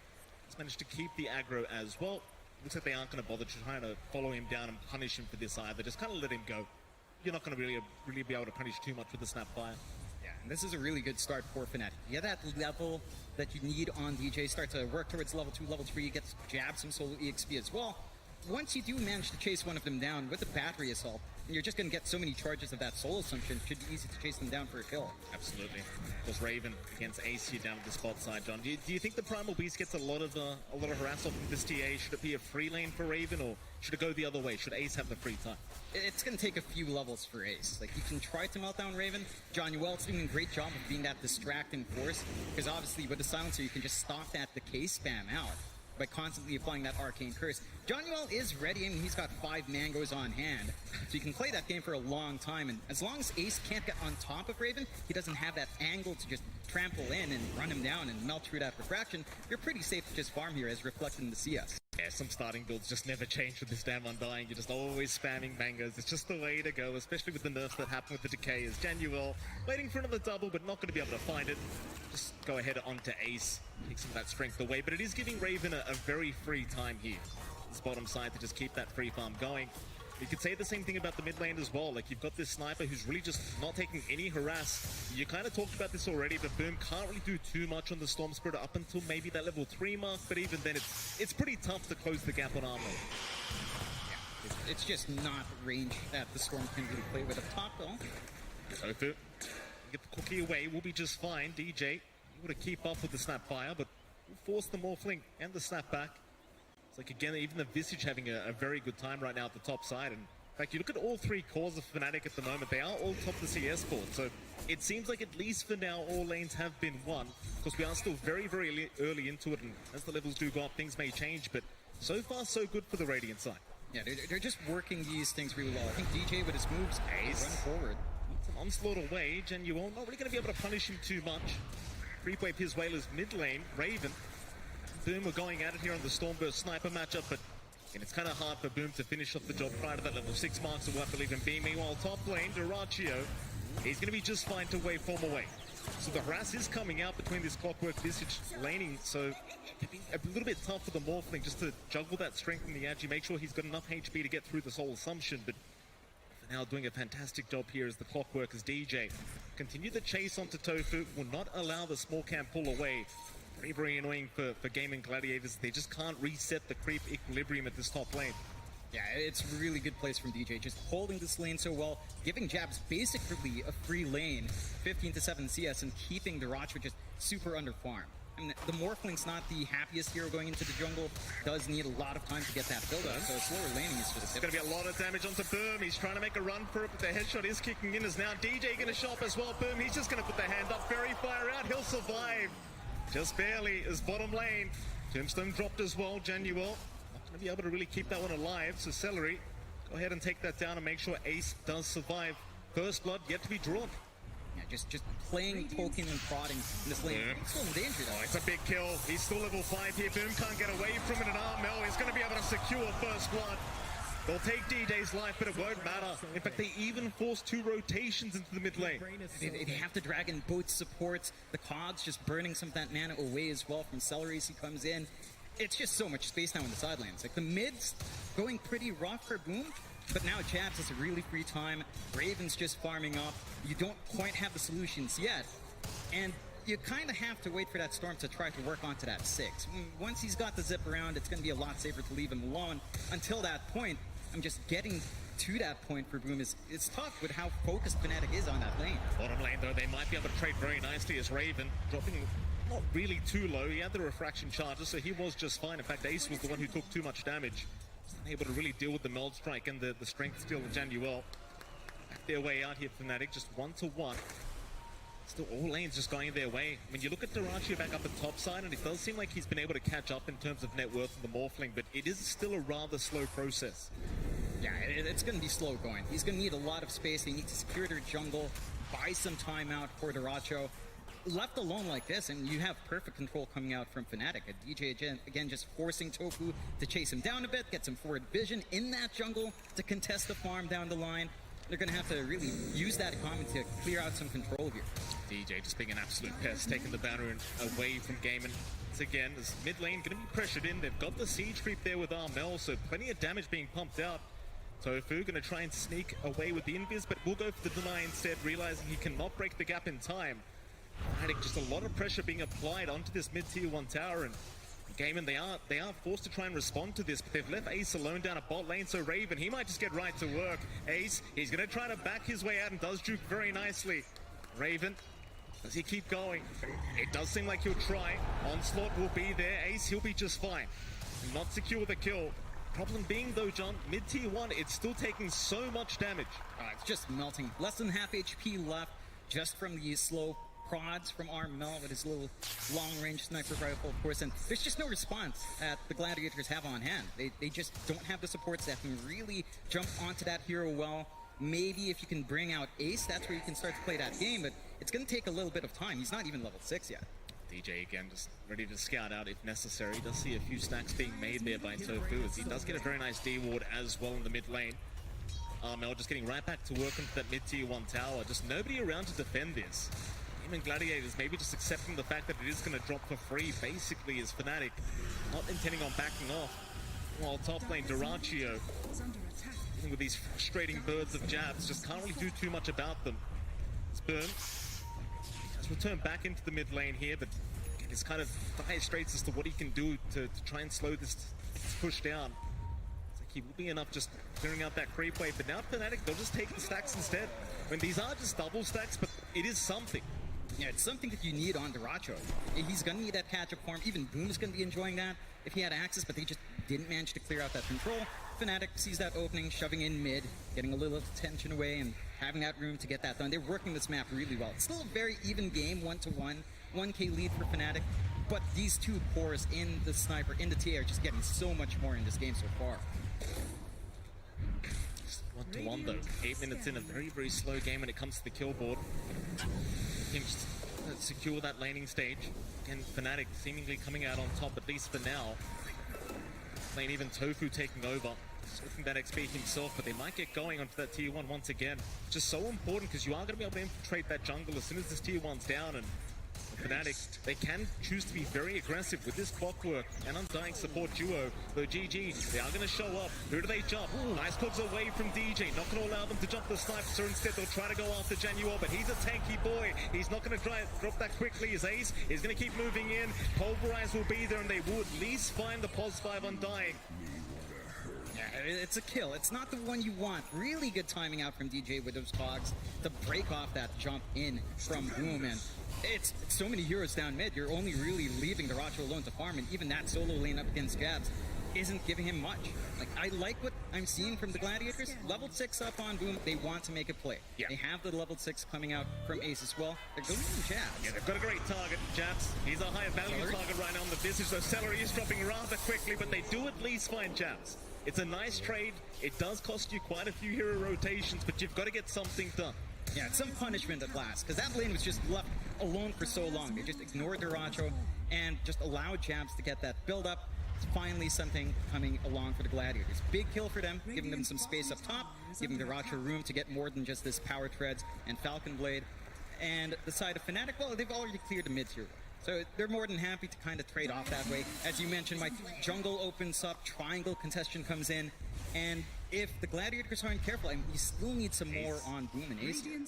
He's managed to keep the aggro as well. Looks like they aren't going to bother trying to follow him down and punish him for this either. Just kind of let him go. You're not going to really be able to punish too much with the Snapfire. Yeah, and this is a really good start for Fnatic. You get that level that you need on DJ, start to work towards level 2, level 3, you get to jab some solo EXP as well. Once you do manage to chase one of them down with the battery assault, and you're just going to get so many charges of that soul assumption, it should be easy to chase them down for a kill. Absolutely. Of course, Raven against Ace here down at the spot side, John. Do you think the Primal Beast gets a lot of harass off from this TA? Should it be a free lane for Raven, or should it go the other way? Should Ace have the free time? It's going to take a few levels for Ace. Like, you can try to melt down Raven. John Yuel's doing a great job of being that distracting force, because obviously with the Silencer, you can just stop that decay spam out by constantly applying that Arcane Curse. John Yuel is ready. I mean, he's got 5 mangoes on hand, so you can play that game for a long time. And as long as Ace can't get on top of Raven, he doesn't have that angle to just trample in and run him down and melt through that refraction, you're pretty safe to just farm here as reflected in the CS. Yeah, some starting builds just never change with this damn Undying. You're just always spamming mangoes. It's just the way to go, especially with the nerfs that happen with the decay. Is Januel waiting for another double, but not going to be able to find it. Just go ahead onto Ace, take some of that strength away. But it is giving Raven a very free time here. This bottom side to just keep that free farm going. You could say the same thing about the mid lane as well. Like, you've got this sniper who's really just not taking any harass. You kind of talked about this already, but Boom can't really do too much on the Storm Spirit up until maybe that level 3 mark, but even then it's pretty tough to close the gap on armor. Yeah, it's just not range that the Storm can really play with up top, though. Tofu, get the cookie away, we'll be just fine. DJ, you want to keep up with the Snapfire, but we'll force the Morphling and the Snapback. It's like, again, even the Visage having a very good time right now at the top side. And in fact, you look at all 3 cores of Fnatic at the moment, they are all top the CS board. So it seems like, at least for now, all lanes have been won. Because we are still very, very early into it. And as the levels do go up, things may change. But So far, so good for the Radiant side. Yeah, they're just working these things really well. I think DJ with his moves Ace. run forward. It's an onslaught away. Genuine not really going to be able to punish him too much. Creep wave his way is mid lane. Raven. Boom are going at it here on the Stormburst sniper matchup, but and it's kind of hard for Boom to finish off the job prior to that level 6 marks of what I believe in being. Meanwhile, top lane, Duraccio, he's going to be just fine to waveform away. So the harass is coming out between this Clockwork Visage laning, so a little bit tough for the Morphling just to juggle that strength in the Agi, make sure he's got enough HP to get through this whole assumption, but for now doing a fantastic job here as the Clockwork as DJ. Continue the chase onto Tofu, will not allow the small camp pull away. Very, very annoying for Gaimin Gladiators. They just can't reset the creep equilibrium at this top lane. Yeah, it's a really good place from DJ, just holding this lane so well, giving Jabs basically a free lane, 15 to 7 CS, and keeping the Duraccio just super underfarmed. I mean, the Morphling's not the happiest hero going into the jungle, does need a lot of time to get that build up, so slower laning is just... It's going to be a lot of damage onto Boom. He's trying to make a run for it, but the headshot is kicking in as now DJ going to shop as well. Boom, he's just going to put the hand up, very far out, he'll survive. Just barely as bottom lane. Tombstone dropped as well, Genuel. Not going to be able to really keep that one alive, so Celery, go ahead and take that down and make sure Ace does survive. First blood yet to be drawn. Yeah, just playing, poking, and prodding in this lane. Yeah. He's still in danger though. Oh, it's a big kill. He's still level 5 here. Boom can't get away from it, and Armel is going to be able to secure first blood. They'll take DJ's life, but it won't matter. In fact, they even force 2 rotations into the mid lane. They have to drag in both supports. The Cogs just burning some of that mana away as well from Celery as he comes in. It's just so much space now in the sidelines. Like the mid's going pretty rough for Boom, but now Jabs has a really free time. Raven's just farming up. You don't quite have the solutions yet. And you kind of have to wait for that Storm to try to work onto that 6. Once he's got the zip around, it's going to be a lot safer to leave him alone. Until that point, I'm just getting to that point for Boom. It's tough with how focused Fnatic is on that lane. Bottom lane, though, they might be able to trade very nicely as Raven dropping not really too low. He had the refraction charges, so he was just fine. In fact, Ace was the one who took too much damage. He's unable to really deal with the meld strike and the strength steal of Januel. Back their way out here, Fnatic, just 1-to-1. Still, all lanes just going their way. I mean, you look at Duraccio back up at top side, and it does seem like he's been able to catch up in terms of net worth of the Morphling, but it is still a rather slow process. Yeah, it's going to be slow going. He's going to need a lot of space. They need to secure their jungle, buy some time out for Duraccio. Left alone like this, and you have perfect control coming out from Fnatic. A DJ, again, just forcing Tofu to chase him down a bit, get some forward vision in that jungle to contest the farm down the line. They're going to have to really use that economy to clear out some control here. DJ just being an absolute pest, taking the banner away from Gaimin. Once again, this mid lane going to be pressured in. They've got the siege creep there with Armel, so plenty of damage being pumped out. Tofu going to try and sneak away with the invis, but will go for the deny instead, realizing he cannot break the gap in time. Fnatic, just a lot of pressure being applied onto this mid-tier 1 tower, and Gaimin, they are forced to try and respond to this, but they've left Ace alone down a bot lane, so Raven, he might just get right to work. Ace, he's going to try to back his way out and does juke very nicely. Raven, does he keep going? It does seem like he'll try. Onslaught will be there. Ace, he'll be just fine. Not secure the kill. Problem being though, John, mid-tier 1, it's still taking so much damage. It's just melting. Less than half HP left just from the slow prods from Armel with his little long-range sniper rifle, of course, and there's just no response that the Gladiators have on hand. They just don't have the supports that can really jump onto that hero well. Maybe if you can bring out Ace, that's where you can start to play that game, but it's going to take a little bit of time. He's not even level 6 yet. DJ again just ready to scout out if necessary. Does see a few stacks being made there by Tofu as he does get a very nice D-ward as well in the mid lane. Armel just getting right back to work into that mid-tier 1 tower. Just nobody around to defend this. Even Gladiators maybe just accepting the fact that it is going to drop for free, basically, as Fnatic not intending on backing off. While top lane Duraccio, dealing with these frustrating birds of Jabs, just can't really do too much about them. It's Boom. Has returned back into the mid lane here, but it's kind of dire straits as to what he can do to try and slow this push down. It's like he will be enough just clearing out that creep wave, but now Fnatic, they'll just take the stacks instead. I mean, these are just double stacks, but it is something. Yeah, it's something that you need on Duraccio. He's going to need that catch-up form. Even Boom's going to be enjoying that if he had access, but they just didn't manage to clear out that control. Fnatic sees that opening, shoving in mid, getting a little attention away, and having that room to get that done. They're working this map really well. It's still a very even game, 1-to-1. 1K lead for Fnatic. but these two cores in the sniper, in the TA, are just getting so much more in this game so far. 1-1 though. 8 minutes in, a very, very slow game when it comes to the kill board. Team just secure that laning stage. Again, Fnatic seemingly coming out on top, at least for now. Lane even Tofu taking over. Soaking that XP himself, but they might get going onto that tier 1 once again. Just so important because you are going to be able to infiltrate that jungle as soon as this tier 1's down, and Fnatic, they can choose to be very aggressive with this Clockwork and Undying support duo. Though GG, they are going to show up. Who do they jump? Nice cogs away from DJ. Not going to allow them to jump the sniper, so instead they'll try to go after Januar, but he's a tanky boy. He's not going to drop that quickly. His ace is going to keep moving in. Pulverize will be there, and they will at least find the pos 5 Undying. Yeah, it's a kill. It's not the one you want. Really good timing out from DJ with those cogs to break off that jump in from Boom, and it's so many heroes down mid. You're only really leaving Daracho alone to farm, and even that solo lane up against Jabs isn't giving him much. Like, I like what I'm seeing from the Gladiators. Level 6 up on Boom, they want to make a play. Yeah. They have the level 6 coming out from Ace as well. They're going to Jabs. Yeah, they've got a great target, Jabs. He's a higher value target right now on the Visage, though Celery is dropping rather quickly, but they do at least find Jabs. It's a nice trade. It does cost you quite a few hero rotations, but you've got to get something done. Yeah, it's some punishment at last, because that lane was just left alone for so long. They just ignored Daracho and just allowed Jabs to get that build up. It's finally something coming along for the Gladiators. Big kill for them, giving them some space up top, giving Daracho room to get more than just this Power Treads and Falcon Blade. And the side of Fnatic, well, they've already cleared the mid-tier. So they're more than happy to kind of trade off that way. As you mentioned, my jungle opens up, triangle contestation comes in, and if the Gladiators aren't careful, I mean, you still need some more on Boom and Ace. In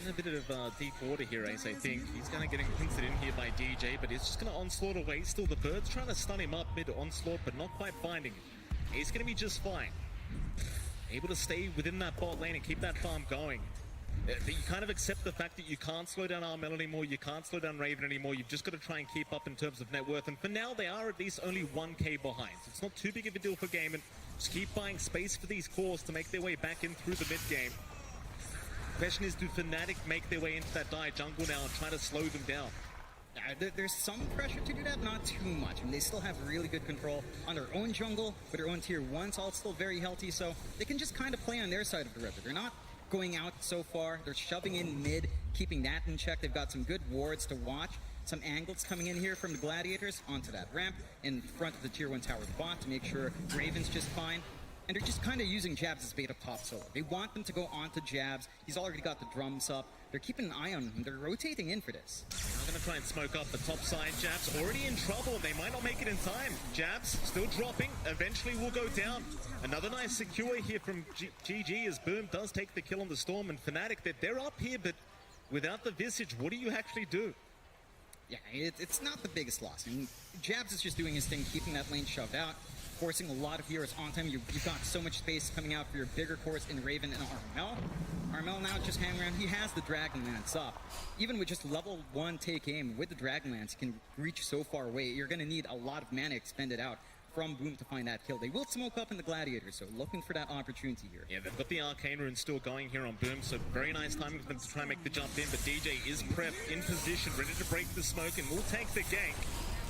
a bit of deep water here, Ace, I think. He's going to get pincered in here by DJ, but he's just going to onslaught away. Still, the Bird's trying to stun him up mid-onslaught, but not quite finding him. He's going to be just fine. Able to stay within that bot lane and keep that farm going. You kind of accept the fact that you can't slow down Armel anymore, you can't slow down Raven anymore, you've just got to try and keep up in terms of net worth, and for now they are at least only 1k behind, so it's not too big of a deal for Gaimin. Just keep buying space for these cores to make their way back in through the mid game. Question is, do Fnatic make their way into that dire jungle now and try to slow them down? There's some pressure to do that, not too much. I mean, they still have really good control on their own jungle, with their own tier 1's all still very healthy, so they can just kind of play on their side of the river. They're not going out so far. They're shoving in mid, keeping that in check. They've got some good wards to watch. Some angles coming in here from the Gladiators onto that ramp in front of the tier 1 tower bot to make sure Raven's just fine. And they're just kind of using Jabs as bait up top solo. They want them to go onto Jabs. He's already got the drums up. They're keeping an eye on him. They're rotating in for this. They're going to try and smoke up the top side. Jabs already in trouble. They might not make it in time. Jabs still dropping. Eventually will go down. Another nice secure here from GG as Boom does take the kill on the Storm. And Fnatic, they're up here, but without the Visage, what do you actually do? Yeah, it's not the biggest loss. I mean, Jabs is just doing his thing, keeping that lane shoved out, forcing a lot of heroes onto him. You've got so much space coming out for your bigger cores in Raven and Armel. Armel now just hanging around. He has the Dragonlance up. Even with just level 1 take aim, with the Dragonlance, you can reach so far away. You're going to need a lot of mana expended out from Boom to find that kill. They will smoke up in the Gladiators, so looking for that opportunity here. Yeah, they've got the Arcane Rune still going here on Boom, so very nice timing for them to try and make the jump in, but DJ is prepped, in position, ready to break the smoke, and will take the gank.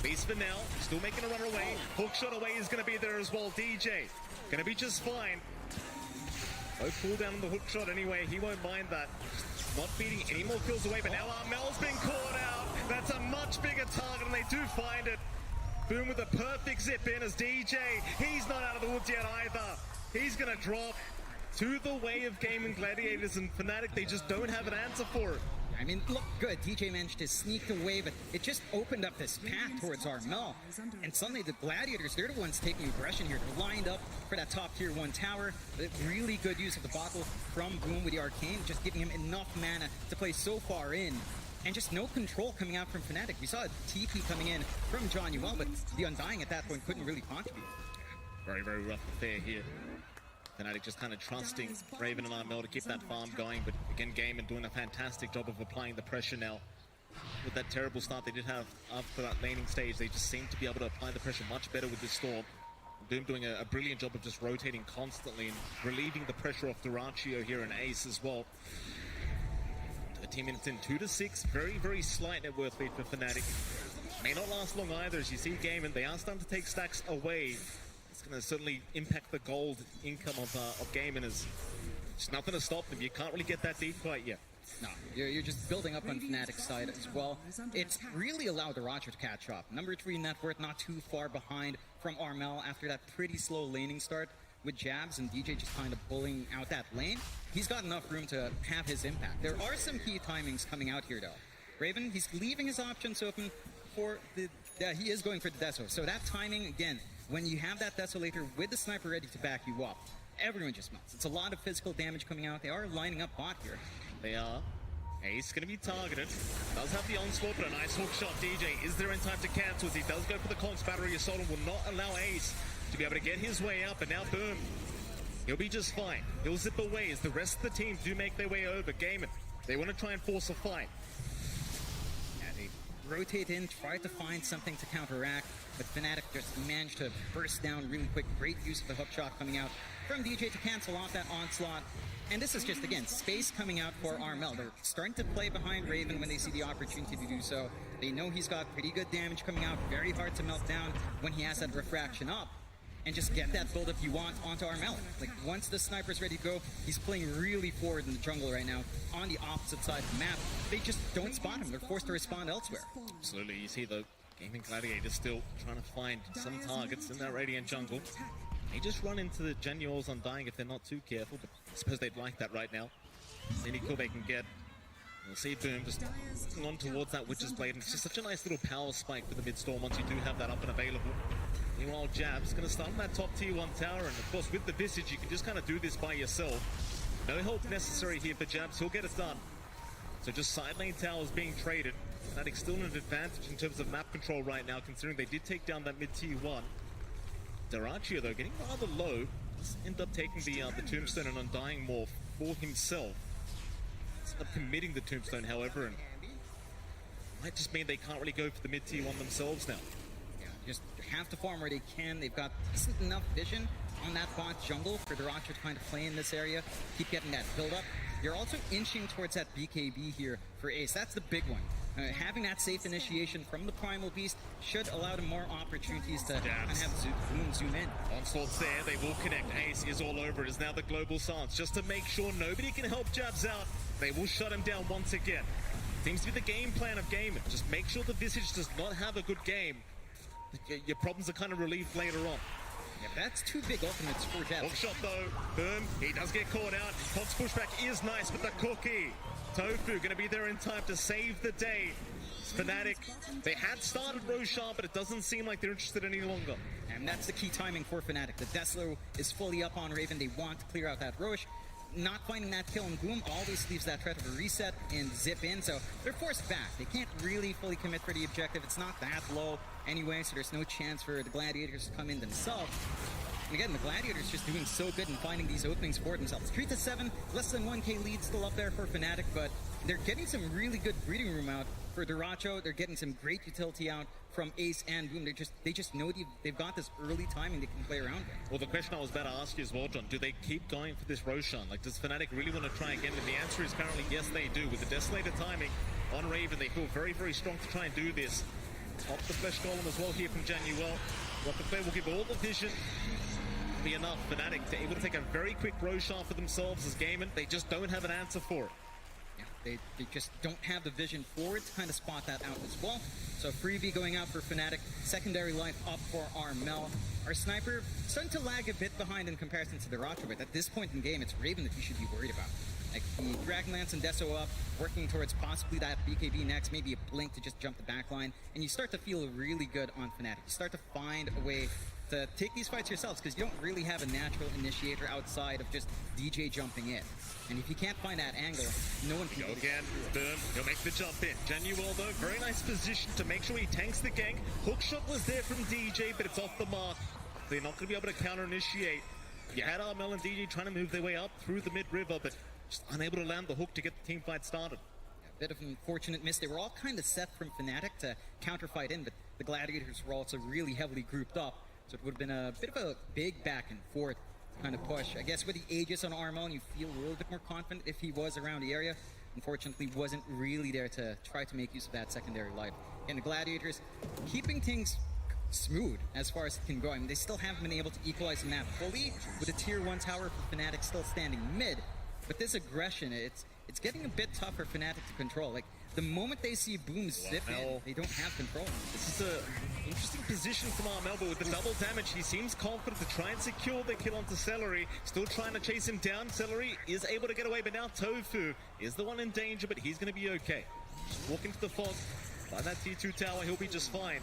Beast for now, still making a run away. Hook shot away is going to be there as well. DJ, going to be just fine. Low cooldown on the hook shot anyway, he won't mind that. Not beating any more kills away, but now Armel's been caught out. That's a much bigger target, and they do find it. Boom with a perfect zip in as DJ, he's not out of the woods yet either. He's going to drop to the way of Gaimin Gladiators, and Fnatic, they just don't have an answer for it. I mean, look good. DJ managed to sneak away, but it just opened up this path towards Armel. And suddenly the Gladiators, they're the ones taking aggression here. They're lined up for that top tier 1 tower. Really good use of the bottle from Boom with the Arcane, just giving him enough mana to play so far in. And just no control coming out from Fnatic. We saw a TP coming in from Januar, but the Undying at that point couldn't really contribute. Very, very rough affair here. Fnatic just kind of trusting Raven and Armel to keep that farm going, but again, Gaimin doing a fantastic job of applying the pressure now. With that terrible start they did have after that laning stage, they just seem to be able to apply the pressure much better with this Storm. Boom doing a brilliant job of just rotating constantly and relieving the pressure off Daracho here and Ace as well. 13 minutes in, 2-6, very, very slight net worth lead for Fnatic. May not last long either, as you see Gaimin, they are starting to take stacks away. It's going to certainly impact the gold income of Gaimin, as there's nothing to stop them. You can't really get that deep quite yet. No, you're just building up on Fnatic's side as well. It's really allowed the Roger to catch up. Number 3 net worth, not too far behind from Armel after that pretty slow laning start with jabs and DJ just kind of bullying out that lane. He's got enough room to have his impact. There are some key timings coming out here though. Raven, he's leaving his options open for the... he is going for the Deso. So that timing, again, when you have that Desolator with the sniper ready to back you up, everyone just melts. It's a lot of physical damage coming out. They are lining up bot here. They are. Ace going to be targeted. Does have the onslaught, but a nice hook shot. DJ is there in time to cancel as he does go for the Conch Battery Assault and will not allow Ace to be able to get his way up. And now, boom, he'll be just fine. He'll zip away as the rest of the team do make their way over. Gaimin, they want to try and force a fight. Yeah, they rotate in, try to find something to counteract, but Fnatic just managed to burst down really quick. Great use of the hook shot coming out from DJ to cancel off that onslaught. And this is just, again, space coming out for Armel. They're starting to play behind Raven when they see the opportunity to do so. They know he's got pretty good damage coming out, very hard to melt down when he has that refraction up. And just get that build-up you want onto Armel. Like, once the sniper's ready to go, he's playing really forward in the jungle right now, on the opposite side of the map. They just don't spot him. They're forced to respond elsewhere. Absolutely. You see the Gaimin Gladiators still trying to find some targets in that Radiant jungle. They just run into the Genuals Undying if they're not too careful, but I suppose they'd like that right now. Any kill they can get. We'll see Boom just on towards that Witch's Blade, and it's just such a nice little power spike for the mid-storm once you do have that up and available. Meanwhile, Jab's going to start on that top tier 1 tower, and of course with the Visage you can just kind of do this by yourself. No help necessary here for Jabs, he'll get it done. So just side lane towers being traded. Fnatic still an advantage in terms of map control right now, considering they did take down that mid-tier 1. Darachio, though, getting rather low. Just end up taking the Tombstone and Undying Morph for himself. End up committing the Tombstone, however, and might just mean they can't really go for the mid-tier 1 themselves now. Yeah, just have to farm where they can. They've got decent enough vision on that bot jungle for Darachio to kind of play in this area, keep getting that build-up. You're also inching towards that BKB here for Ace. That's the big one. Having that safe initiation from the Primal Beast should allow them more opportunities to kind of have zoom in. Onslaught's there, they will connect. Ace is all over it. Is now the global silence. Just to make sure nobody can help Jabs out, they will shut him down once again. Seems to be the game plan of Gaimin. Just make sure the Visage does not have a good game. Your problems are kind of relieved later on. Yeah, that's 2 big ultimates for Jabs. Hook shot though, boom, he does get caught out. Cox pushback is nice, but the cookie. Tofu gonna be there in time to save the day. Fnatic, they had started Roshan, but it doesn't seem like they're interested any longer. And that's the key timing for Fnatic. The Deslo is fully up on Raven. They want to clear out that Rosh. Not finding that kill, and Boom always leaves that threat of a reset and zip in, so they're forced back. They can't really fully commit for the objective. It's not that low anyway, so there's no chance for the Gladiators to come in themselves. And again, the Gladiators just doing so good in finding these openings for themselves. 3-7, less than 1k lead still up there for Fnatic, but they're getting some really good breeding room out for Darachio. They're getting some great utility out from Ace and Boom. They just know they've got this early timing they can play around with. Well, the question I was about to ask you as well, John, do they keep going for this Roshan? Like, does Fnatic really want to try again? And the answer is currently yes, they do. With the Desolator timing on Raven, they feel very, very strong to try and do this. Pop the Flesh Golem as well here from Januel. Rocket Flare will give all the vision. Be enough. Fnatic to able to take a very quick Roshan for themselves as Gaimin. They just don't have an answer for it. Yeah, they just don't have the vision for it to kind of spot that out as well. So freebie going out for Fnatic. Secondary life up for Armel. Our sniper starting to lag a bit behind in comparison to the Darachio, but at this point in the game, it's Raven that you should be worried about. Like the Dragonlance and Deso up, working towards possibly that BKB next, maybe a blink to just jump the back line, and you start to feel really good on Fnatic. You start to find a way to take these fights yourselves, because you don't really have a natural initiator outside of just DJ jumping in. And if you can't find that angle, no one can go again. Boom, he'll make the jump in. Januel though, very nice position to make sure he tanks the gank. Hookshot was there from DJ, but it's off the mark. They're not going to be able to counter-initiate. You had Armel and DJ trying to move their way up through the mid-river, but just unable to land the hook to get the team fight started. A bit of an unfortunate miss. They were all kind of set from Fnatic to counter-fight in, but the Gladiators were also really heavily grouped up. So it would have been a bit of a big back and forth kind of push. I guess with the Aegis on Armel, you feel a little bit more confident if he was around the area. unfortunately wasn't really there to try to make use of that secondary life. And the Gladiators keeping things smooth as far as it can go. I mean, they still haven't been able to equalize the map fully, with a tier 1 tower for Fnatic still standing mid. But this aggression, it's getting a bit tougher for Fnatic to control. Like, the moment they see Boom zip in, they don't have control. This is an interesting position from Armel, but with the double damage, he seems confident to try and secure the kill onto Celery. Still trying to chase him down. Celery is able to get away, but now Tofu is the one in danger, but he's going to be okay. Just walk into the fog. By that T2 tower, he'll be just fine.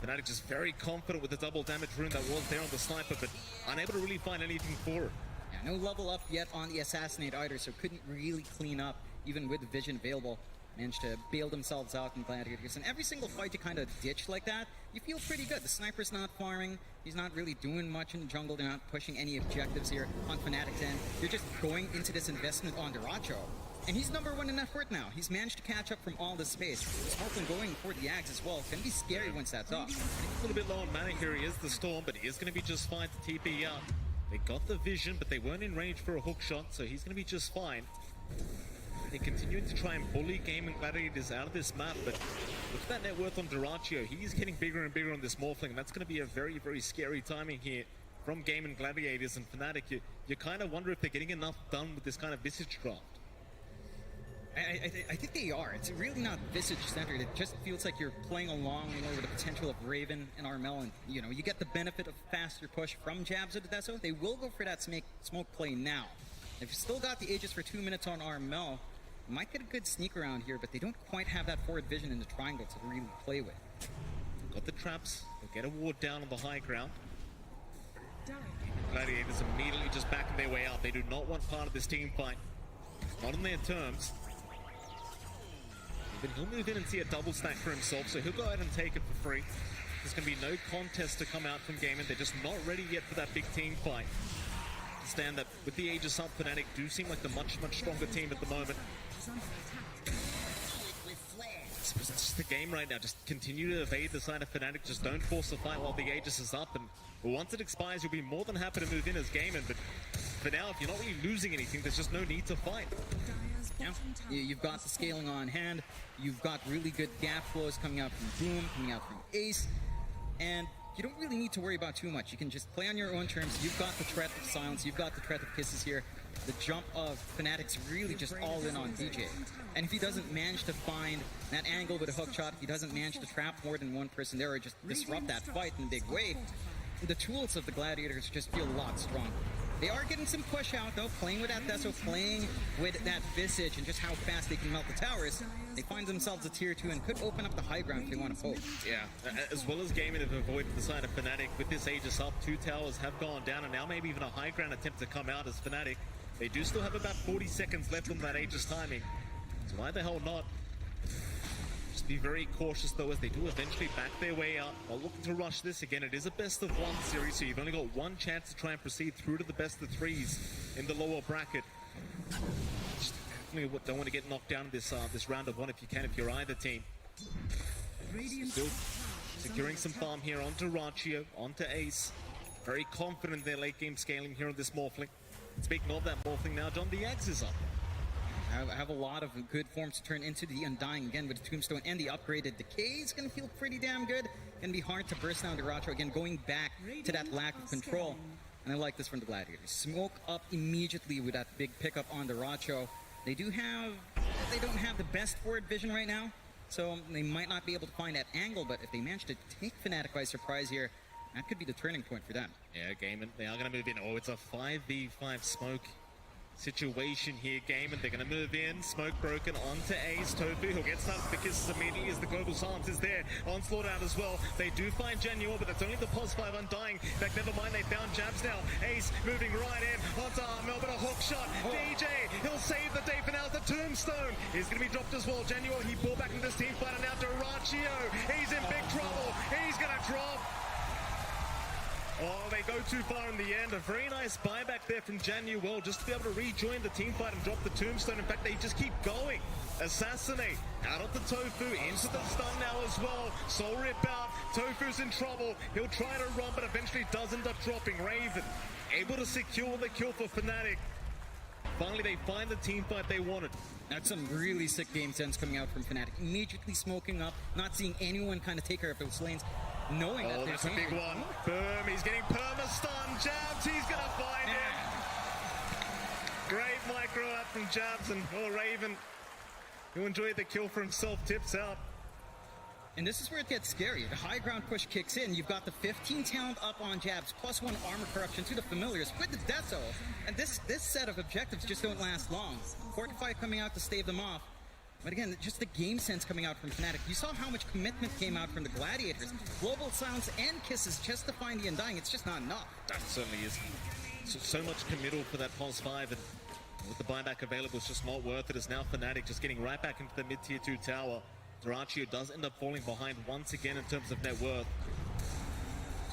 Fnatic just very confident with the double damage rune that was there on the sniper, but unable to really find anything for her. Yeah, no level up yet on the Assassinate either, so couldn't really clean up, even with the vision available. Managed to bail themselves out in Gladiators. And every single fight you kind of ditch like that, you feel pretty good. The sniper's not farming, he's not really doing much in the jungle, they're not pushing any objectives here on Fnatic's end. You're just going into this investment on Duracho. And he's number 1 in effort now. He's managed to catch up from all this space. Smartland going for the Ags as well. It's going to be scary once that's off. A little bit low on mana here. He is the Storm, but he is going to be just fine to TP out. They got the vision, but they weren't in range for a hook shot, so he's going to be just fine. They continue to try and bully Gaimin Gladiators out of this map, but look at that net worth on Duracho. He's getting bigger and bigger on this Morphling, and that's going to be a very, very scary timing here from Gaimin Gladiators and Fnatic. You kind of wonder if they're getting enough done with this kind of Visage draft. I think they are. It's really not Visage-centered. It just feels like you're playing along more with the potential of Raven and Armel, and you know, you get the benefit of faster push from Jabs of Deso. They will go for that smoke play now. If you still got the Aegis for 2 minutes on Armel, you might get a good sneak around here, but they don't quite have that forward vision in the triangle to really play with. Got the traps. They'll get a ward down on the high ground. Gladiators immediately just backing their way out. They do not want part of this team fight. Not on their terms. But he'll move in and see a double stack for himself, so he'll go ahead and take it for free. There's going to be no contest to come out from Gaimin. They're just not ready yet for that big team fight. Understand that with the Aegis up, Fnatic do seem like the much stronger team at the moment. I suppose that's just the game right now. Just continue to evade the side of Fnatic. Just don't force the fight while the Aegis is up. And once it expires, you'll be more than happy to move in as Gaimin. But for now, if you're not really losing anything, there's just no need to fight. Yeah. You've got the scaling on hand. You've got really good gap flows coming out from Boom, coming out from Ace. And you don't really need to worry about too much. You can just play on your own terms. You've got the threat of silence. You've got the threat of kisses here. The jump of Fnatic's really just all in on DJ. And if he doesn't manage to find that angle with a hook shot, if he doesn't manage to trap more than one person there or just disrupt that fight in a big way, the tools of the Gladiators just feel a lot stronger. They are getting some push out though, playing with that Deso, playing with that Visage and just how fast they can melt the towers. They find themselves a tier 2 and could open up the high ground if they want to poke. Yeah, as well as Gaimin have avoided the side of Fnatic. With this Aegis up, 2 towers have gone down, and now maybe even a high ground attempt to come out as Fnatic. They do still have about 40 seconds left on that Aegis timing. So why the hell not? Just be very cautious though as they do eventually back their way out. While looking to rush this again, it is a best of 1 series, so you've only got one chance to try and proceed through to the best of 3s in the lower bracket. Just definitely don't want to get knocked down this this round of 1 if you can, if you're either team. Still securing some farm here onto Rachio, onto Ace. Very confident in their late game scaling here on this Morphling. Speaking of that Morphling now, John, the Axe is up. I have a lot of good forms to turn into the Undying again with the Tombstone and the upgraded Decay is going to feel pretty damn good. Going to be hard to burst down Duracho again, going back to that lack of control. And I like this from the Gladiators. Smoke up immediately with that big pickup on Duracho. They don't have the best forward vision right now, so they might not be able to find that angle, but if they manage to take Fnatic by surprise here, that could be the turning point for them. Yeah, Gaimin, they are going to move in. Oh, it's a 5v5 smoke situation here, Gaimin. They're going to move in. Smoke broken onto Ace. Tofu, who'll get started with the kisses immediately as the global silence is there. Onslaught out as well. They do find Genuine, but it's only the pos 5 Undying. In fact, never mind, they found Jabs now. Ace moving right in onto Armel, but a hook shot. DJ, he'll save the day for now. The Tombstone is going to be dropped as well. Genuine, he pulled back into this team fight, and now Duracho. He's in big trouble. He's going to drop. Oh, they go too far in the end. A very nice buyback there from Januel just to be able to rejoin the team fight and drop the Tombstone. In fact, they just keep going. Assassinate out of the Tofu into the stun now as well. Soul Rip out. Tofu's in trouble. He'll try to run, but eventually does end up dropping. Raven able to secure the kill for Fnatic. Finally, they find the team fight they wanted. That's some really sick game sense coming out from Fnatic. Immediately smoking up, not seeing anyone kind of take care of those lanes, knowing that Oh, there's that's a big one. Boom, he's getting perma-stun. Jabs, he's going to find it. Great micro out from Jabs, and Raven, who enjoyed the kill for himself, tips out. And this is where it gets scary. The high ground push kicks in. You've got the 15 talent up on Jabs, +1 armor corruption to the familiars with the Deso. And this set of objectives just don't last long. Fortify coming out to stave them off. But again, just the game sense coming out from Fnatic. You saw how much commitment came out from the Gladiators. Global Silence and Kisses just to find the Undying. It's just not enough. That certainly is. So much committal for that pulse 5, and with the buyback available, it's just not worth it. As now Fnatic just getting right back into the mid-tier 2 tower. Durachio does end up falling behind once again in terms of net worth.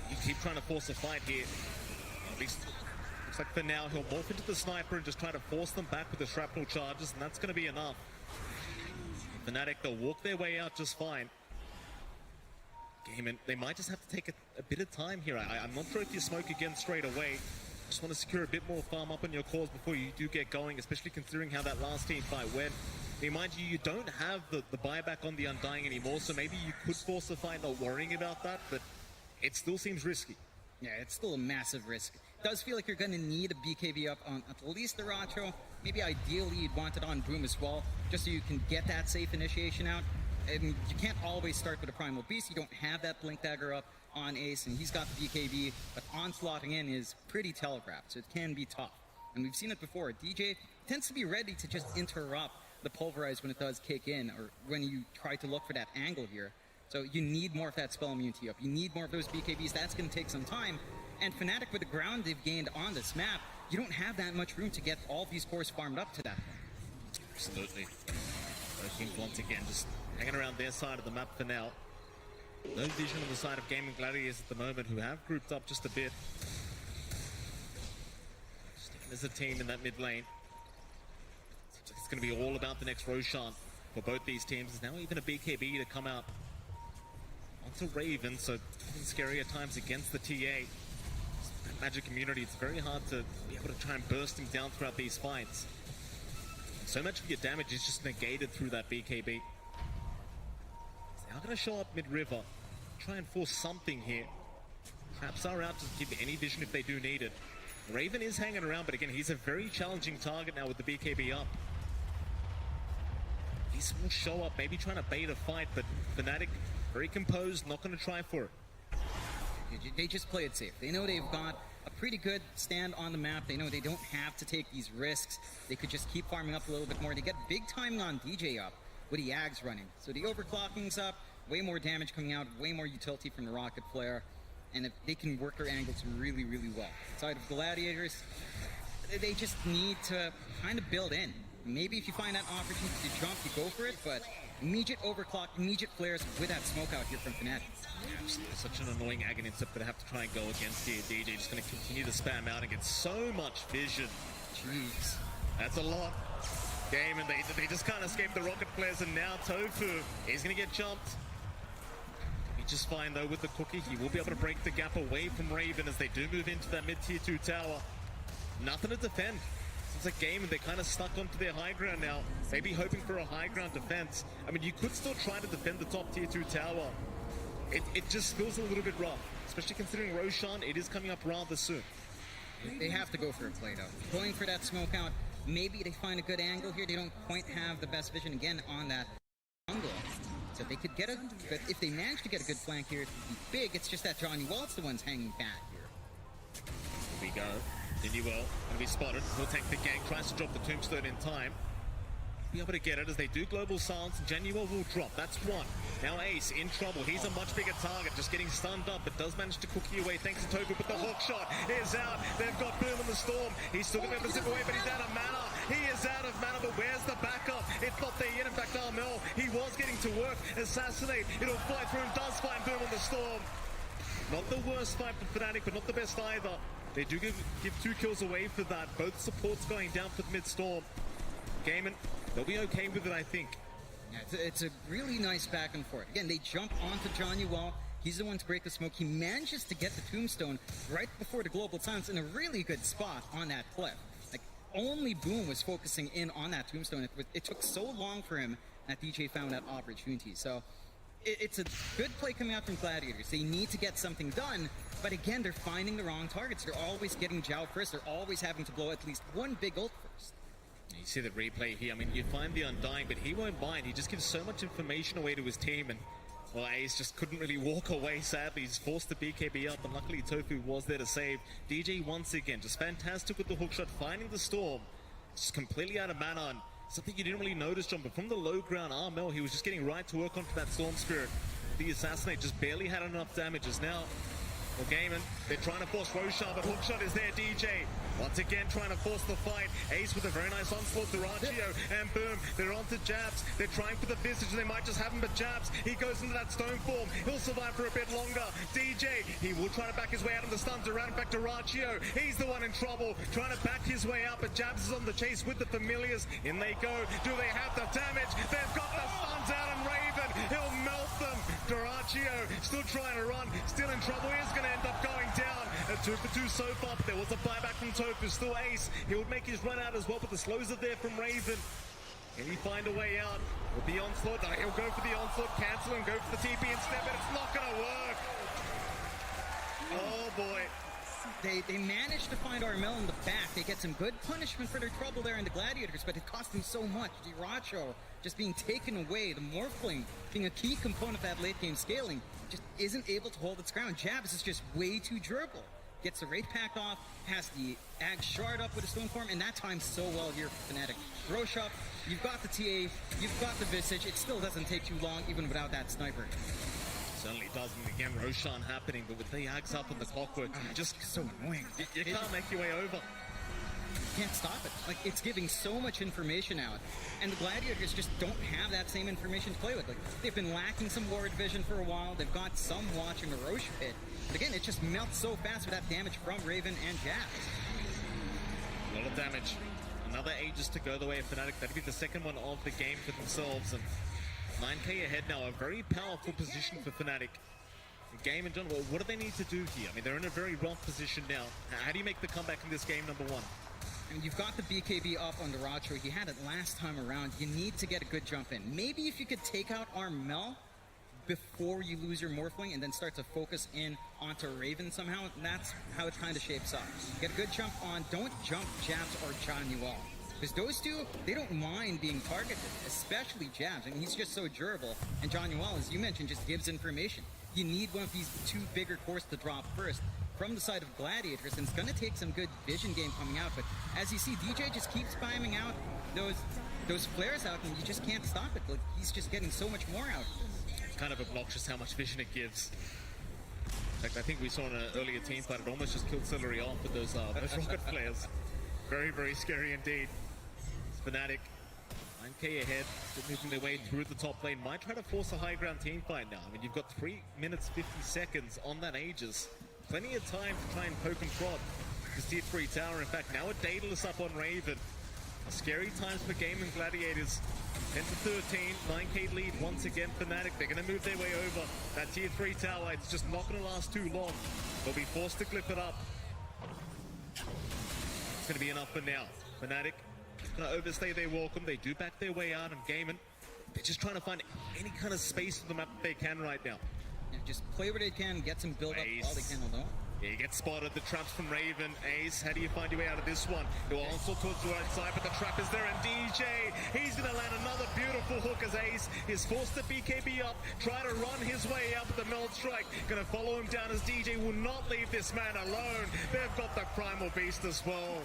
You keep trying to force a fight here. At least looks like for now he'll morph into the sniper and just try to force them back with the shrapnel charges, and that's going to be enough. Fnatic, they'll walk their way out just fine. Gaimin, they might just have to take a bit of time here. I'm not sure if you smoke again straight away. Just want to secure a bit more farm up on your cores before you do get going, especially considering how that last team fight went. I mean, mind you, you don't have the buyback on the Undying anymore, so maybe you could force a fight not worrying about that, but it still seems risky. Yeah, it's still a massive risk. It does feel like you're going to need a BKB up on at least the Racho. Maybe ideally you'd want it on Boom as well, just so you can get that safe initiation out. And you can't always start with a Primal Beast. You don't have that Blink Dagger up on Ace, and he's got the BKB, but onslaughting in is pretty telegraphed, so it can be tough. And we've seen it before. DJ tends to be ready to just interrupt the Pulverize when it does kick in, or when you try to look for that angle here. So you need more of that spell immunity up. You need more of those BKBs. That's going to take some time. And Fnatic, with the ground they've gained on this map, you don't have that much room to get all these cores farmed up to that point. Absolutely. Both teams once again just hanging around their side of the map for now. No vision on the side of Gaimin Gladiators at the moment, who have grouped up just a bit. Sticking as a team in that mid lane. It's going to be all about the next Roshan for both these teams. There's now even a BKB to come out onto Raven, so it's scary at times against the TA. That Magic community, it's very hard to be able to try and burst him down throughout these fights. So much of your damage is just negated through that BKB. They're going to show up mid-river, try and force something here. Traps are out to give any vision if they do need it. Raven is hanging around, but again, he's a very challenging target now with the BKB up. These will show up, maybe trying to bait a fight, but Fnatic, very composed, not going to try for it. They just play it safe. They know they've got a pretty good stand on the map. They know they don't have to take these risks. They could just keep farming up a little bit more. They get big timing on DJ up with the Ags running. So the overclocking's up, way more damage coming out, way more utility from the Rocket Flare. And if they can work their angles really, really well. Side of Gladiators, they just need to kind of build in. Maybe if you find that opportunity to jump, you go for it, but immediate overclock, immediate flares with that smoke out here from Fnatic. Absolutely, such an annoying agony step that I have to try and go against here. DJ just going to continue to spam out and get so much vision. Jeez. That's a lot. Gaimin, they just can't escape the rocket flares, and now Tofu is going to get jumped. He's just fine though with the cookie. He will be able to break the gap away from Raven as they do move into that mid-tier 2 tower. Nothing to defend. It's a game and they're kind of stuck onto their high ground now, maybe hoping for a high ground defense. I mean, you could still try to defend the top tier 2 tower. It just feels a little bit rough, especially considering Roshan, it is coming up rather soon. They have to go for a play though. Going for that smoke out, maybe they find a good angle here. They don't quite have the best vision again on that jungle. So they could get but if they manage to get a good flank here, it would be big. It's just that Johnny Walt's the one's hanging back here. Here we go. Dinuel going to be spotted. He'll take the gank, tries to drop the tombstone in time. Be able to get it as they do global silence, and Genuel will drop. That's one. Now Ace in trouble. He's a much bigger target, just getting stunned up, but does manage to cookie away thanks to Toku, but the hook shot is out. They've got Boom in the storm. He's still going to be able to zip away, but he's out of mana. He is out of mana, but where's the backup? It's not there yet. In fact, Armel, he was getting to work. Assassinate. It'll fly through and does find Boom in the storm. Not the worst fight for Fnatic, but not the best either. They do give 2 kills away for that. Both supports going down for the mid-storm. Gaimin, they'll be okay with it, I think. Yeah, it's a really nice back and forth. Again, they jump onto Johnny Wall. He's the one to break the smoke. He manages to get the tombstone right before the global silence in a really good spot on that cliff. Like, only Boom was focusing in on that tombstone. It took so long for him that DJ found that opportunity. So it's a good play coming out from Gladiators. They need to get something done, but again, they're finding the wrong targets. They're always getting Zhao first. They're always having to blow at least one big ult first. You see the replay here. I mean, you find the Undying, but he won't mind. He just gives so much information away to his team, and well, Ace just couldn't really walk away, sadly. He's forced the BKB up, and luckily Tofu was there to save. DJ once again, just fantastic with the hookshot, finding the Storm. Just completely out of mana, and something you didn't really notice, John, but from the low ground, Armel, he was just getting right to work onto that Storm Spirit. The Assassinate just barely had enough damages. Now, well, Gaimin, they're trying to force Roshan, but hookshot is there, DJ. Once again, trying to force the fight. Ace with a very nice onslaught to Rachio, and boom, they're onto Jabs. They're trying for the Visage, and they might just have him, but Jabs, he goes into that stone form. He'll survive for a bit longer. DJ, he will try to back his way out of the stuns around back to Rachio. He's the one in trouble, trying to back his way out, but Jabs is on the chase with the Familiars. In they go. Do they have the damage? They've got the stuns out, and Raven, he'll melt them. Dorachio still trying to run, still in trouble. He's going to end up going down. A 2 for 2 so far, but there was a buyback from Tofu. Still Ace. He would make his run out as well, but the slows are there from Raven. Can he find a way out with the onslaught? No, he'll go for the onslaught, cancel and go for the TP instead, but it's not going to work. Oh boy. They managed to find Armel in the back. They get some good punishment for their trouble there in the Gladiators, but it cost them so much. Diracho just being taken away, the Morphling being a key component of that late game scaling, just isn't able to hold its ground. Jabs is just way too durable. Gets the Wraith Pact off, has the Ag Shard up with a Stone Form, and that times so well here for Fnatic. Rosh up, you've got the TA, you've got the Visage. It still doesn't take too long, even without that sniper. Certainly doesn't. Again, Roshan happening, but with the Ags up and the clockwork, just so annoying. You can't make your way over. Can't stop it. Like, it's giving so much information out, and the Gladiators just don't have that same information to play with. Like, they've been lacking some ward vision for a while. They've got some watching the Roche pit, but again, it just melts so fast with that damage from Raven and Jabs. A lot of damage. Another Aegis to go the way of Fnatic. That'd be the second one of the game for themselves, and 9k ahead now. A very powerful position for Fnatic. Game and John, well, what do they need to do here? I mean, they're in a very rough position now. How do you make the comeback in this game, number one? And you've got the BKB up on the Racho. He had it last time around. You need to get a good jump in. Maybe if you could take out Armel before you lose your Morphling and then start to focus in onto Raven somehow, that's how it kind of shapes up. Get a good jump on. Don't jump Jabs or Januel. Because those two, they don't mind being targeted, especially Jabs. I mean, he's just so durable. And Januel, as you mentioned, just gives information. You need one of these two bigger cores to drop first from the side of Gladiators, and it's going to take some good vision game coming out. But as you see, DJ just keeps spamming out those flares out, and you just can't stop it. Like, he's just getting so much more out. It's kind of obnoxious how much vision it gives. In fact, I think we saw in an earlier team fight, it almost just killed Celery off with those rocket flares. Very, very scary indeed. It's Fnatic, 9k ahead, moving their way through the top lane. Might try to force a high ground team fight now. I mean, you've got 3 minutes 50 seconds on that Aegis. Plenty of time to try and poke and prod this tier 3 tower. In fact, now a Daedalus up on Raven. Scary times for Gaimin Gladiators. 10 to 13, 9k lead once again. Fnatic, they're going to move their way over that tier 3 tower. It's just not going to last too long. They'll be forced to clip it up. It's going to be enough for now. Fnatic going to overstay their welcome. They do back their way out, and Gaimin, they're just trying to find any kind of space on the map that they can right now. Yeah, just play where they can, get some build up while they can, although. Yeah, you get spotted, the traps from Raven. Ace, how do you find your way out of this one? You'll also towards the right side, but the trap is there, and DJ, he's going to land another beautiful hook as Ace is forced to BKB up, try to run his way out with the Meld Strike. Going to follow him down as DJ will not leave this man alone. They've got the Primal Beast as well.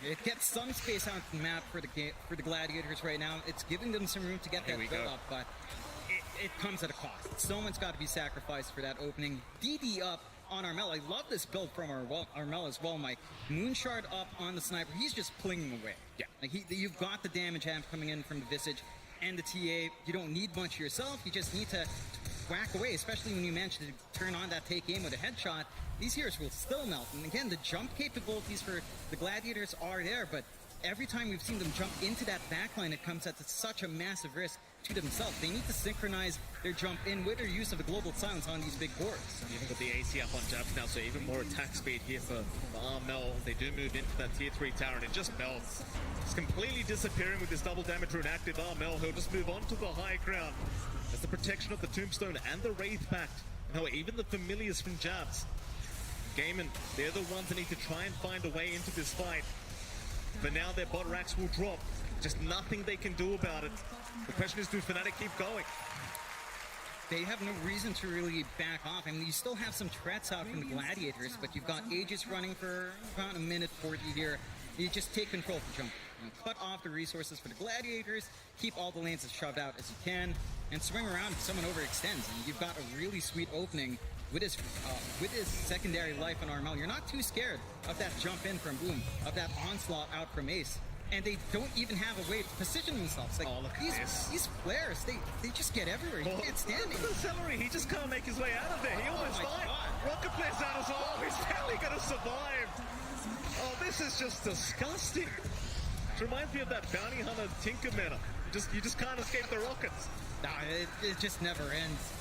It gets some space out the map for the Gladiators right now. It's giving them some room to get that build up, but it comes at a cost. Someone's got to be sacrificed for that opening. DD up on Armel. I love this build from Armel as well, Mike. Moonshard up on the sniper. He's just plinging away. Yeah. Like you've got the damage amp coming in from the Visage and the TA. You don't need much yourself. You just need to whack away, especially when you manage to turn on that take aim with a headshot. These heroes will still melt. And again, the jump capabilities for the Gladiators are there, but every time we've seen them jump into that backline, it comes at such a massive risk to themselves. They need to synchronize their jump in with their use of the global silence on these big boards. Even with the AC up on Jabs now, so even more attack speed here for Armel. They do move into that tier 3 tower, and it just melts. It's completely disappearing with this double damage rune active. Armel, he'll just move on to the high ground. As the protection of the Tombstone and the Wraith Pact. No, even the familiars from Jabs. Gaimin, they're the ones that need to try and find a way into this fight. But now their bot racks will drop. Just nothing they can do about it. The question is, do Fnatic keep going? They have no reason to really back off. I mean, you still have some threats out from the Gladiators, but you've got Aegis running for about a minute 40 here. You just take control of the jump. You know, cut off the resources for the Gladiators, keep all the lanes as shoved out as you can, and swing around if someone overextends. And you've got a really sweet opening with his secondary life on Armel. You're not too scared of that jump in from Boom, of that onslaught out from Ace. And they don't even have a way to position themselves. Like, oh, look at this. These flares, they just get everywhere. You can't stand it. The Celery, he just can't make his way out of there. He almost died. Rocket plays out as well. He's barely going to survive. Oh, this is just disgusting. It reminds me of that bounty hunter Tinkerman. You just can't escape the rockets. Nah, it just never ends.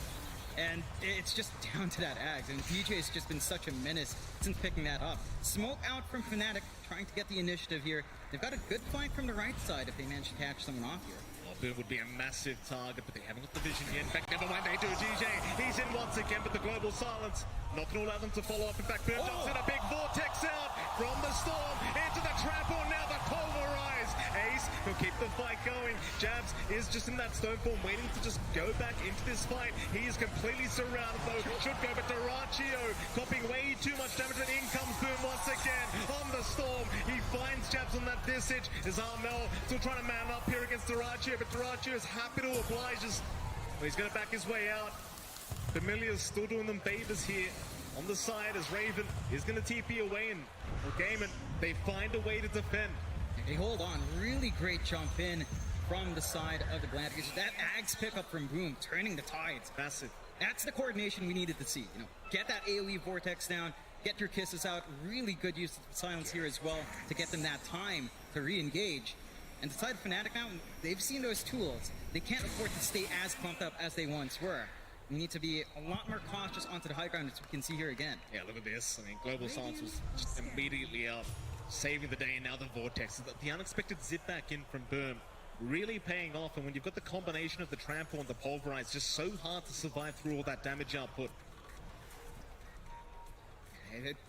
And it's just down to that Ags. And DJ's just been such a menace since picking that up. Smoke out from Fnatic, trying to get the initiative here. They've got a good fight from the right side if they manage to catch someone off here. Boom would be a massive target, but they haven't got the vision yet. In fact, never mind, they do. DJ, he's in once again with the global silence. Not going to allow them to follow up. In fact, Boom jumps in a big vortex out from the storm into the trap, or now the pulverize. Ace, he'll keep the fight going. Jabs is just in that stone form, waiting to just go back into this fight. He is completely surrounded, though. Should go, but Duraccio copying way too much damage, and in comes Boom once again on the storm. He finds Jabs on that Visage. Is Armel still trying to man up here against Duraccio, but Duraccio is happy to oblige us. Well, he's going to back his way out. Familiar's still doing them favors here. On the side as Raven is going to TP away, and Gaimin, they find a way to defend. They hold on. Really great jump in from the side of the Gladiators. That Ags pickup from Boom, turning the tides. Massive. That's the coordination we needed to see. You know, get that AoE vortex down, get your kisses out. Really good use of silence here as well to get them that time to re-engage. And the side of Fnatic now, they've seen those tools. They can't afford to stay as pumped up as they once were. We need to be a lot more cautious onto the high ground, as we can see here again. Yeah, look at this. I mean, Global Silence was just immediately out, saving the day, and now the Vortex. The unexpected zip back in from Boom really paying off, and when you've got the combination of the Trample and the Pulverize, it's just so hard to survive through all that damage output.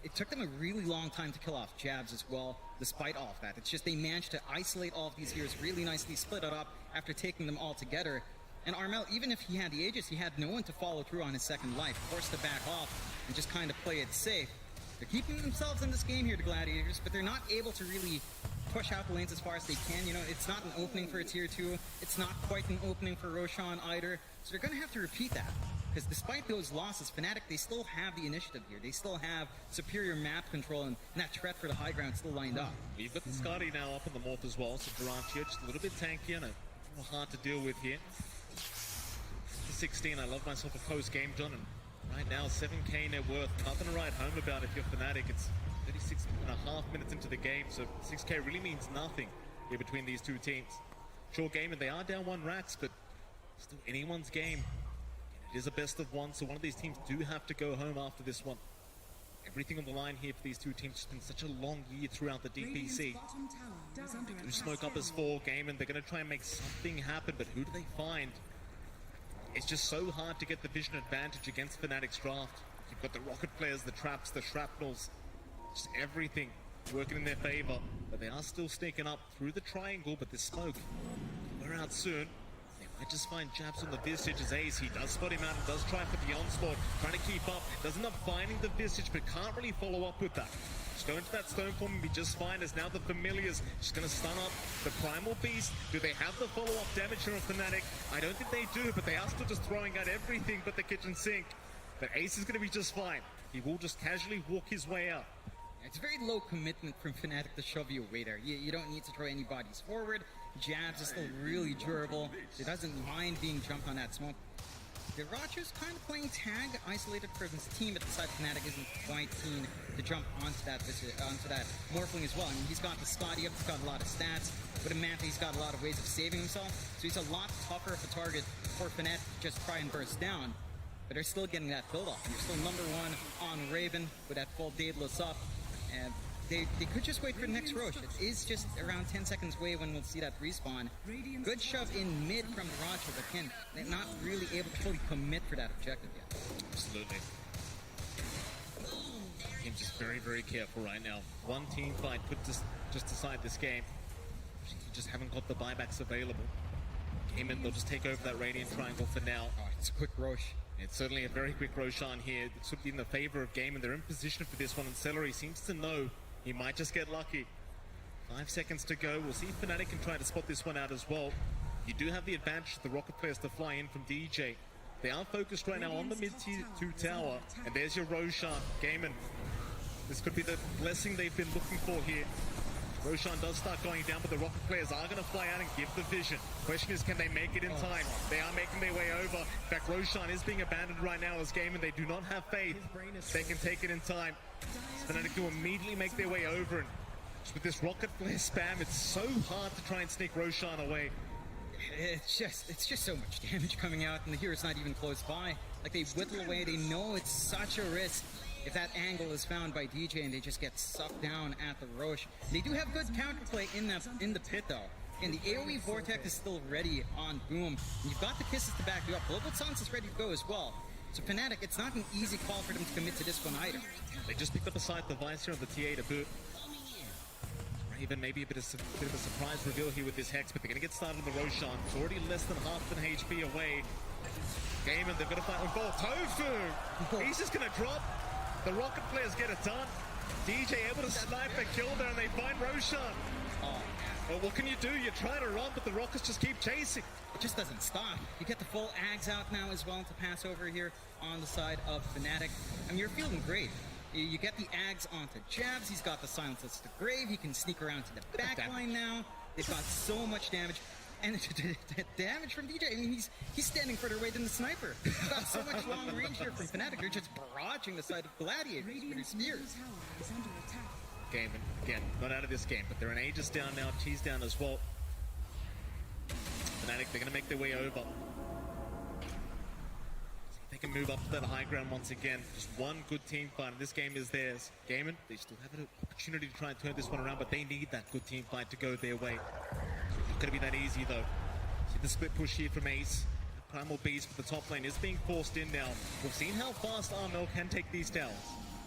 It took them a really long time to kill off Jabs as well, despite all of that. It's just they managed to isolate all of these heroes really nicely, split it up after taking them all together. And Armel, even if he had the Aegis, he had no one to follow through on his second life, forced to back off and just kind of play it safe. They're keeping themselves in this game here, the Gladiators, but they're not able to really push out the lanes as far as they can. You know, it's not an opening for a tier 2. It's not quite an opening for Roshan either. So they're going to have to repeat that. Because despite those losses, Fnatic, they still have the initiative here. They still have superior map control, and that threat for the high ground still lined up. You've got the Scotty now up in the north as well, so Durantio just a little bit tanky and a little hard to deal with here. 16, I love myself a post-game done, and right now 7k net worth, nothing to write home about if you're Fnatic. It's 36.5 minutes into the game, so 6k really means nothing here between these two teams. Sure, Gaimin, they are down 1 racks, but still anyone's game. It is a best of 1, so one of these teams do have to go home after this one. Everything on the line here for these two teams. It's been such a long year throughout the DPC. Do smoke up as 4 Gaimin. They're going to try and make something happen, but who do they find? It's just so hard to get the vision advantage against Fnatic's draft. You've got the rocket players, the traps, the shrapnels, just everything working in their favor. But they are still sneaking up through the triangle, but this smoke, we're out soon. They might just find Jabs on the Visage as Ace. He does spot him out and does try for the onslaught, trying to keep up. Does end up finding the Visage, but can't really follow up with that. Just go into that stone form and be just fine, as now the Familiars just going to stun up the Primal Beast. Do they have the follow-up damage here on Fnatic? I don't think they do, but they are still just throwing out everything but the kitchen sink. But Ace is going to be just fine. He will just casually walk his way out. It's very low commitment from Fnatic to shove you away there. You don't need to throw any bodies forward. Jabs is still really durable. He doesn't mind being jumped on that smoke. Diracho's kind of playing tag, isolated from his team, but the side Fnatic isn't quite keen to jump onto that Morphling as well. I mean, he's got the Scotty up, he's got a lot of stats. With a Manta, he's got a lot of ways of saving himself, so he's a lot tougher of a target for Fnatic to just try and burst down. But they're still getting that build off. They're still number one on Raven with that full Daedalus up. And they could just wait for the next Roche. It is just around 10 seconds away when we'll see that respawn. Good shove in mid from Diracho, but again, they're not really able to fully commit for that objective yet. Absolutely. Game's just very, very careful right now. One team fight could just decide this game. You just haven't got the buybacks available. Gaimin, they'll just take over that Radiant Triangle for now. Oh, it's a quick Roche. It's certainly a very quick Roshan here. This would be in the favor of Gaimin. They're in position for this one, and Celery seems to know he might just get lucky. 5 seconds to go. We'll see if Fnatic can try to spot this one out as well. You do have the advantage of the rocket players to fly in from DJ. They are focused right now on the mid-2 tower, and there's your Roshan. Gaimin. This could be the blessing they've been looking for here. Roshan does start going down, but the rocket players are going to fly out and give the vision. Question is, can they make it in time? They are making their way over. In fact, Roshan is being abandoned right now as Gaimin. They do not have faith they can take it in time. Fnatic do immediately make their way over, and with this rocket flare spam, it's so hard to try and sneak Roshan away. It's just so much damage coming out, and the hero's not even close by. Like, they whittle away. They know it's such a risk if that angle is found by DJ and they just get sucked down at the Roche. They do have good counterplay in the pit though. And the AoE Vortex is still ready on Boom. And you've got the kisses to back you up. Global Silence is ready to go as well. So Fnatic, it's not an easy call for them to commit to this one either. They just picked up a side device here on the TA to boot. Raven, maybe a bit of a surprise reveal here with this Hex, but they're going to get started on the Roshan. It's already less than half an HP away. Gaimin, they're going to fight with ball. Tofu! He's just going to drop. The rocket players get it done. DJ able to snipe a kill there, and they find Roshan. Well, what can you do? You try to run, but the rockets just keep chasing. It just doesn't stop. You get the full Ags out now as well to pass over here on the side of Fnatic. I mean, you're feeling great. You get the Ags onto Jabs. He's got the Silences to Grave. He can sneak around to the backline now. They've got so much damage. And the damage from DJ, I mean, he's standing further away than the sniper. He's got so much long range here from Fnatic. They're just barraging the side of Gladiators with their spears. Gaimin, again, not out of this game, but they're an Aegis down now, Cheese down as well. Fnatic, they're going to make their way over. They can move up to that high ground once again. Just one good team fight, and this game is theirs. Gaimin, they still have an opportunity to try and turn this one around, but they need that good team fight to go their way. Not going to be that easy, though. See the split push here from Ace. Primal Beast, but the top lane is being forced in now. We've seen how fast Armel can take these towers.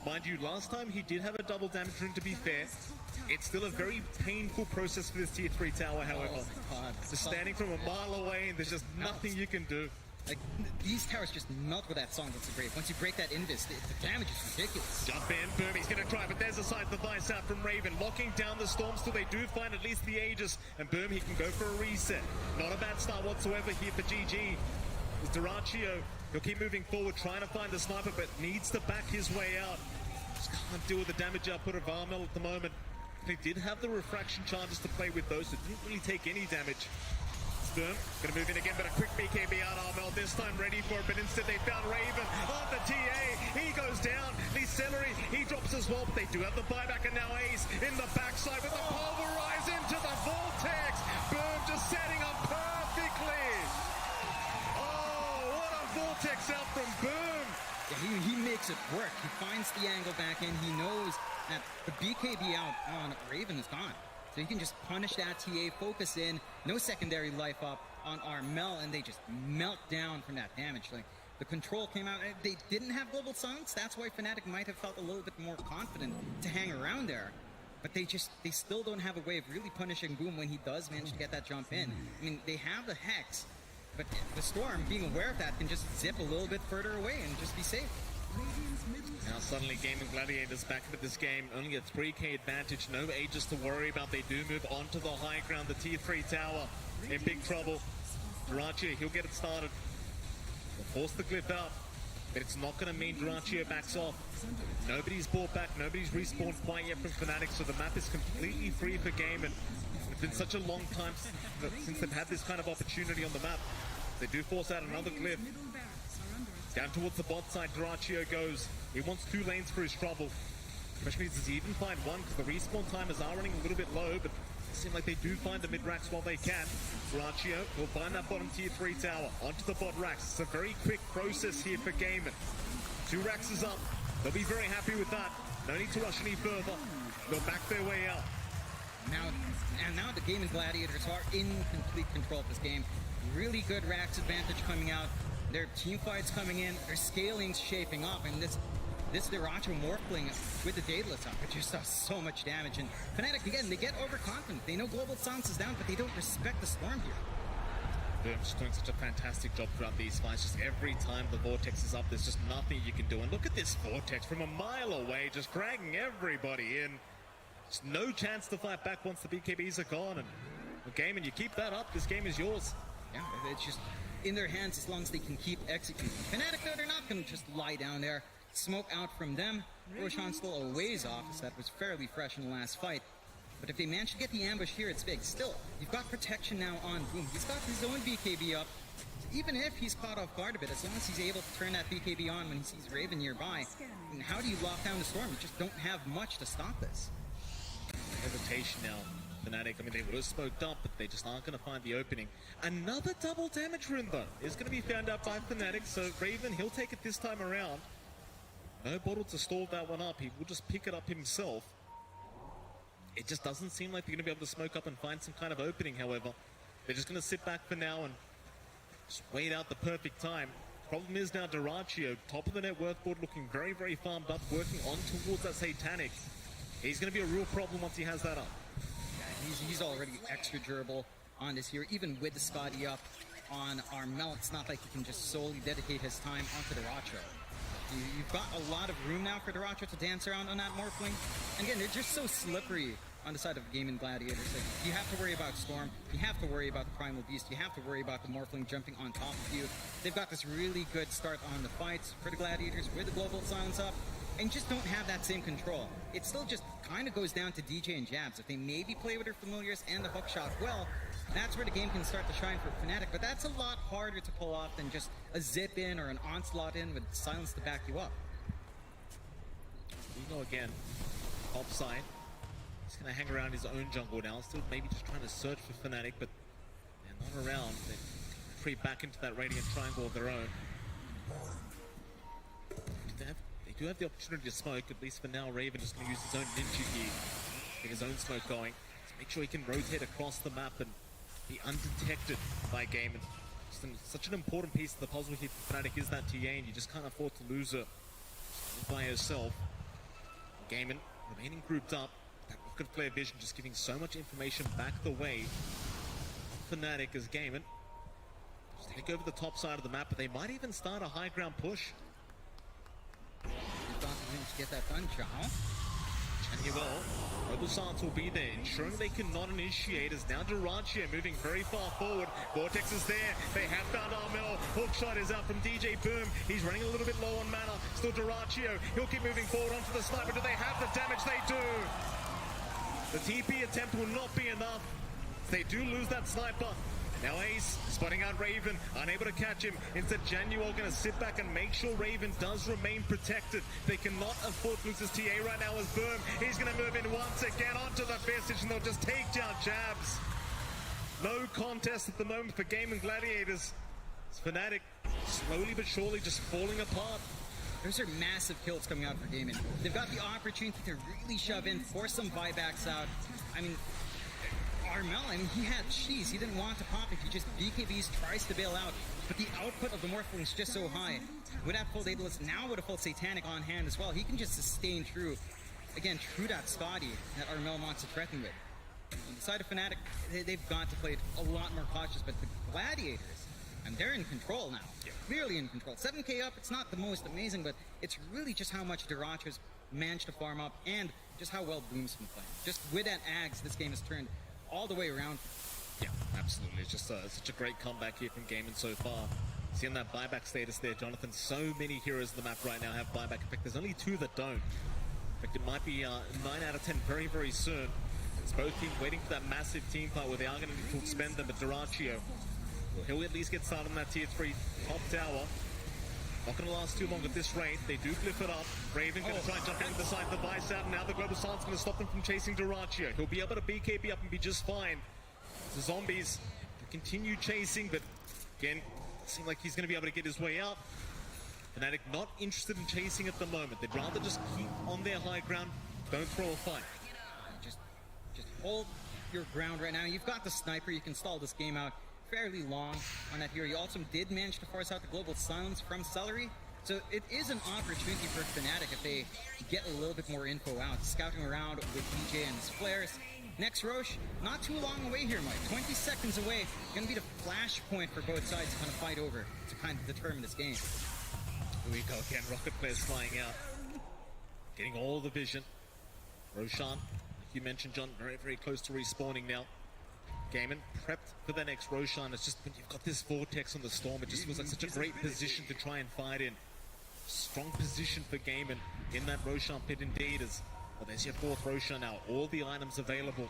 Mind you, last time he did have a double damage rune, to be fair. It's still a very painful process for this tier 3 tower, however. Oh my God. Just standing from a mile away, and there's just nothing you can do. Like, these towers just melt with that song that's a great. Once you break that invis, the damage is ridiculous. Jump in, boom, he's gonna try, but there's a side device out from Raven, locking down the storm, so they do find at least the Aegis, and boom, he can go for a reset. Not a bad start whatsoever here for GG. It's Diracho, he'll keep moving forward, trying to find the sniper, but needs to back his way out. Just can't deal with the damage output of Armel at the moment. They did have the refraction charges to play with those, so didn't really take any damage. Boom, gonna move in again, but a quick BKB out Armel, this time ready for it, but instead they found Raven on the TA, he goes down, Lee Celery, he drops as well, but they do have the buyback, and now Ace in the backside with the pulverize into the Vortex, boom, just setting up perfectly. Oh, what a Vortex out from Boom. Yeah, he makes it work, he finds the angle back in, he knows that the BKB out on Raven is gone. So you can just punish that TA, focus in, no secondary life up on Armel, and they just melt down from that damage. Like, the control came out, they didn't have global silence, that's why Fnatic might have felt a little bit more confident to hang around there. But they still don't have a way of really punishing Boom when he does manage to get that jump in. I mean, they have the Hex, but the Storm, being aware of that, can just zip a little bit further away and just be safe. Now suddenly Gaimin Gladiators back into this game, only a 3k advantage, no Aegis to worry about. They do move onto the high ground, the tier 3 tower in big trouble. Diracho, he'll get it started. They'll force the glyph out, but it's not going to mean Diracho backs off. Nobody's brought back, nobody's respawned quite yet from Fnatic, so the map is completely free for Gaimin. It's been such a long time since they've had this kind of opportunity on the map. They do force out another glyph. Down towards the bot side, Duraccio goes. He wants 2 lanes for his trouble. Especially does he even find one, because the respawn timers are running a little bit low, but it seems like they do find the mid-racks while they can. Duraccio will find that bottom tier 3 tower, onto the bot racks. It's a very quick process here for Gaimin. 2 racks is up. They'll be very happy with that. No need to rush any further. They'll back their way out. Now the Gaimin Gladiators are in complete control of this game. Really good racks advantage coming out. Their team fights coming in. Their scaling's shaping up, and this Duraccio Morphling with the Daedalus up, it just does so much damage. And Fnatic, again, they get overconfident. They know global silence is down, but they don't respect the storm here. They're just doing such a fantastic job throughout these fights. Just every time the Vortex is up, there's just nothing you can do. And look at this Vortex from a mile away, just dragging everybody in. Just no chance to fight back once the BKBs are gone. And well, Gaimin, you keep that up, this game is yours. Yeah, it's just in their hands as long as they can keep executing. Fnatic, though, they're not going to just lie down there. Smoke out from them. Roshan still a ways off, as that was fairly fresh in the last fight. But if they manage to get the ambush here, it's big. Still, you've got protection now on Boom. He's got his own BKB up. So even if he's caught off guard a bit, as long as he's able to turn that BKB on when he sees Raven nearby, and how do you lock down the storm? You just don't have much to stop this. Hesitation now. Fnatic, I mean, they would have smoked up, but they just aren't going to find the opening. Another double damage rune, though, is going to be found out by Fnatic, so Raven, he'll take it this time around. No bottle to stall that one up. He will just pick it up himself. It just doesn't seem like they're going to be able to smoke up and find some kind of opening, however. They're just going to sit back for now and just wait out the perfect time. Problem is now Duraccio, top of the net worth board, looking very, very farmed up, working on towards that Satanic. He's going to be a real problem once he has that up. Yeah, he's already extra durable on this here, even with the Scotty up on Armel. It's not like he can just solely dedicate his time onto Duraccio. You've got a lot of room now for Duraccio to dance around on that Morphling. And again, they're just so slippery on the side of Gaimin Gladiators. Like, you have to worry about Storm, you have to worry about the Primal Beast, you have to worry about the Morphling jumping on top of you. They've got this really good start on the fights for the Gladiators with the Global Silence up, and just don't have that same control. It still just kind of goes down to DJ and Jabs. If they maybe play with their familiars and the hookshot well, that's where the game can start to shine for Fnatic, but that's a lot harder to pull off than just a zip in or an onslaught in with silence to back you up. We go again, top side. He's going to hang around his own jungle now, still maybe just trying to search for Fnatic, but they're not around. They creep back into that Radiant Triangle of their own. They do have the opportunity to smoke, at least for now. Raven is going to use his own ninja gear, get his own smoke going, to make sure he can rotate across the map and be undetected by Gaimin. Such an important piece of the puzzle here for Fnatic is that TA, and you just can't afford to lose her by herself. Gaimin remaining grouped up, that rocket flare vision just giving so much information back the way. Fnatic as Gaimin just take over the top side of the map, but they might even start a high ground push. You thought they to get that done, Chow. And he will. Global Silence will be there, ensuring they cannot initiate as now Duraccio moving very far forward. Vortex is there. They have found Armel. Hookshot is out from DJ Boom. He's running a little bit low on mana. Still Duraccio. He'll keep moving forward onto the sniper. Do they have the damage? They do. The TP attempt will not be enough. They do lose that sniper. Now Ace spotting out Raven, unable to catch him. Instead, Januel going to sit back and make sure Raven does remain protected. They cannot afford to lose his TA right now as Boom. He's going to move in once again onto the Visage, and they'll just take down Jabs. No contest at the moment for Gaimin Gladiators. It's Fnatic slowly but surely just falling apart. Those are massive kills coming out for Gaimin. They've got the opportunity to really shove in, force some buybacks out. I mean, Armel, he had cheese. He didn't want to pop if he just BKBs, tries to bail out. But the output of the Morphling is just so high. With that full Daedalus, now with a full Satanic on hand as well, he can just sustain through, again, through that Scotty that Armel wants to threaten with. On the side of Fnatic, they've got to play it a lot more cautious, but the Gladiators, and they're in control now. Clearly in control. 7k up, it's not the most amazing, but it's really just how much Duraccio's managed to farm up and just how well Boom's been playing. Just with that Ags, this game has turned all the way around. Yeah, absolutely. It's just such a great comeback here from Gaimin so far. Seeing that buyback status there, Jonathan. So many heroes in the map right now have buyback. In fact, there's only 2 that don't. In fact, it might be 9 out of 10 very, very soon. It's both teams waiting for that massive team fight where they are going to need to expend them, but Duraccio, he'll at least get started on that tier 3 top tower. Not going to last too long at this rate. They do flip it up. Raven going to try and jump in beside the Vice out. Now the Global Silence going to stop them from chasing Duraccio. He'll be able to BKB up and be just fine. The zombies continue chasing, but again, it seems like he's going to be able to get his way out. Fnatic not interested in chasing at the moment. They'd rather just keep on their high ground. Don't throw a fight. Just hold your ground right now. You've got the sniper. You can stall this game out fairly long on that hero. You also did manage to force out the Global Silence from Celery. So it is an opportunity for Fnatic if they get a little bit more info out. Scouting around with DJ and his flares. Next Roche, not too long away here, Mike. 20 seconds away. Gonna be the flashpoint for both sides to kind of fight over to kind of determine this game. Here we go again. Rocket flares flying out. Getting all the vision. Roshan, like you mentioned, John, very, very close to respawning now. Gaimin prepped for the next Roshan. It's just when you've got this vortex on the storm, it just feels like such a great position to try and fight in. Strong position for Gaimin in that Roshan pit indeed. Well, there's your fourth Roshan now. All the items available.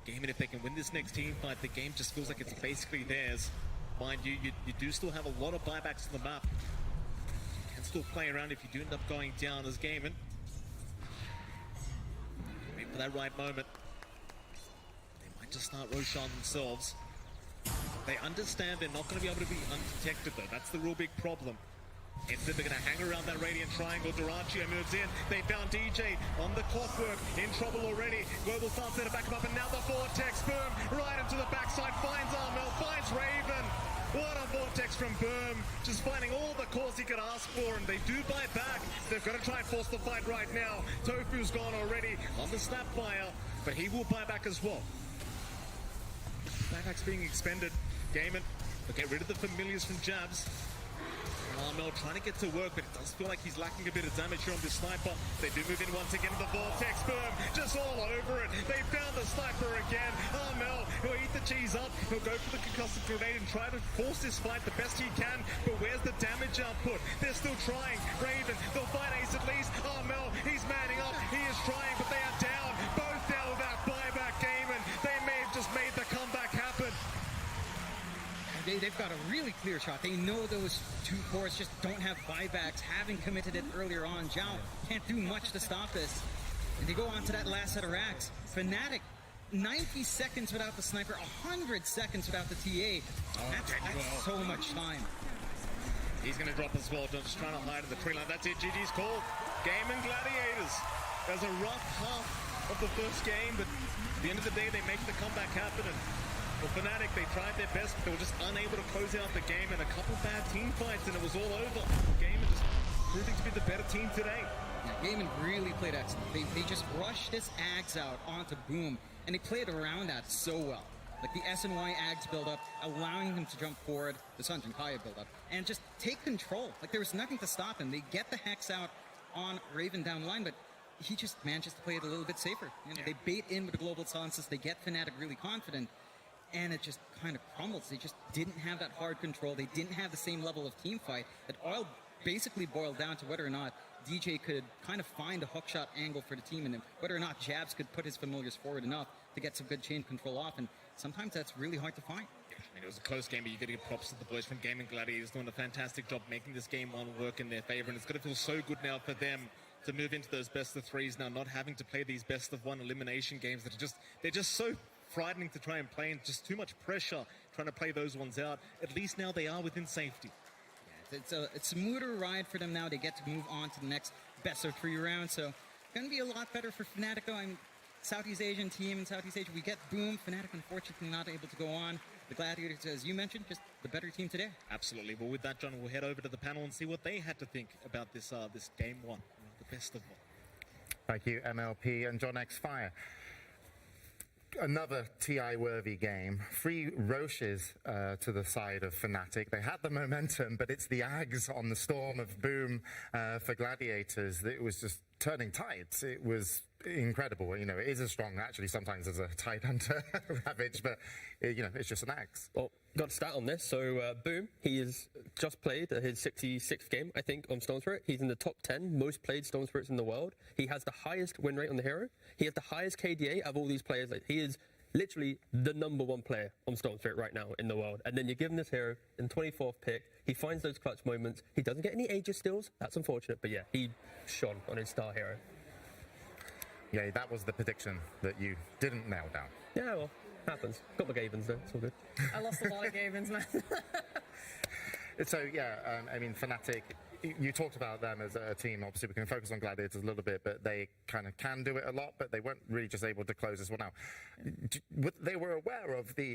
Gaimin, if they can win this next team fight, the game just feels like it's basically theirs. Mind you, you do still have a lot of buybacks on the map. You can still play around if you do end up going down as Gaimin. Wait for that right moment. They might just start Roshan themselves. They understand they're not going to be able to be undetected though. That's the real big problem. Instead, they're going to hang around that Radiant Triangle. Duraccio moves in. They found DJ on the clockwork. In trouble already. Global starts there to back him up. And now the Vortex. Boom. Right into the backside. Finds Armel. Finds Raven. What a Vortex from Boom. Just finding all the cores he could ask for. And they do buy back. They've got to try and force the fight right now. Tofu's gone already on the Snapfire. But he will buy back as well. Buyback's being expended. Gaimin will get rid of the familiars from jabs. Armel trying to get to work, but it does feel like he's lacking a bit of damage here on this sniper. They do move in once again to the Vortex. Boom! Just all over it. They found the sniper again. Armel, he'll eat the cheese up. He'll go for the concussive grenade and try to force this fight the best he can. But where's the damage output? They're still trying. Raven, they'll find Ace at least. Armel, he's manning up. He is trying, but they are down. Both down without buyback game, and they may have just made the comeback happen. They've got a really clear shot. They know those two cores just don't have buybacks, having committed it earlier on. Zhao can't do much to stop this. And they go on to that last set of racks. Fnatic, 90 seconds without the sniper, 100 seconds without the TA. That's so much time. He's going to drop as well, just trying to hide in the tree line. That's it, GG's call. Gaimin Gladiators. There's a rough half of the first game, but at the end of the day, they make the comeback happen. And well, Fnatic, they tried their best, but they were just unable to close out the game, and a couple bad team fights, and it was all over. Gaimin just proving to be the better team today. Yeah, Gaimin really played excellent. They just rushed this Ags out onto Boom, and they played around that so well. Like the SNY Ags build up, allowing them to jump forward, the Sun and Kaya build up, and just take control. Like there was nothing to stop him. They get the Hex out on Raven down the line, but he just manages to play it a little bit safer. You know, They bait in with the Global Silences, they get Fnatic really confident, and it just kind of crumbles. They just didn't have that hard control. They didn't have the same level of team fight. It all basically boiled down to whether or not DJ could kind of find a hookshot angle for the team, and then whether or not Jabs could put his familiars forward enough to get some good chain control off, and sometimes that's really hard to find. I mean, it was a close game, but you got to give props to the boys from Gaimin Gladiators doing a fantastic job making this game one work in their favor, and it's going to feel so good now for them to move into those best of threes now, not having to play these best of one elimination games that are they're just so frightening to try and play, and just too much pressure trying to play those ones out. At least now they are within safety. Yeah, it's a smoother ride for them now. They get to move on to the next best of 3 round, so going to be a lot better for Fnatic though. I mean, Southeast Asian team in Southeast Asia, we get Boom. Fnatic unfortunately not able to go on. The Gladiators, as you mentioned, just the better team today. Absolutely. Well, with that, John, we'll head over to the panel and see what they had to think about this this game one, the best of one. Thank you, MLP and John X Fire. Another TI-worthy game. 3 Roches to the side of Fnatic. They had the momentum, but it's the Ags on the storm of Boom for Gladiators that was just turning tides. It was incredible. You know, it is as strong actually sometimes as a Tide Hunter Ravage, but you know, it's just an Ags. Well, got a stat on this. So Boom, he has just played his 66th game, I think, on Stone Spirit. He's in the top 10 most played Stone Spirits in the world. He has the highest win rate on the hero. He has the highest KDA of all these players. Like, he is literally the #1 player on Stormspirit right now in the world. And then you give him this hero in 24th pick. He finds those clutch moments. He doesn't get any Aegis steals. That's unfortunate, but yeah, he shone on his star hero. Yeah, that was the prediction that you didn't nail down. Yeah, well, happens. Got my Gavins though, it's all good. I lost a lot of Gavins, man. So, yeah, I mean, Fnatic, you talked about them as a team. Obviously, we can focus on Gladiators a little bit, but they kind of can do it a lot, but they weren't really just able to close this one out. They were aware of the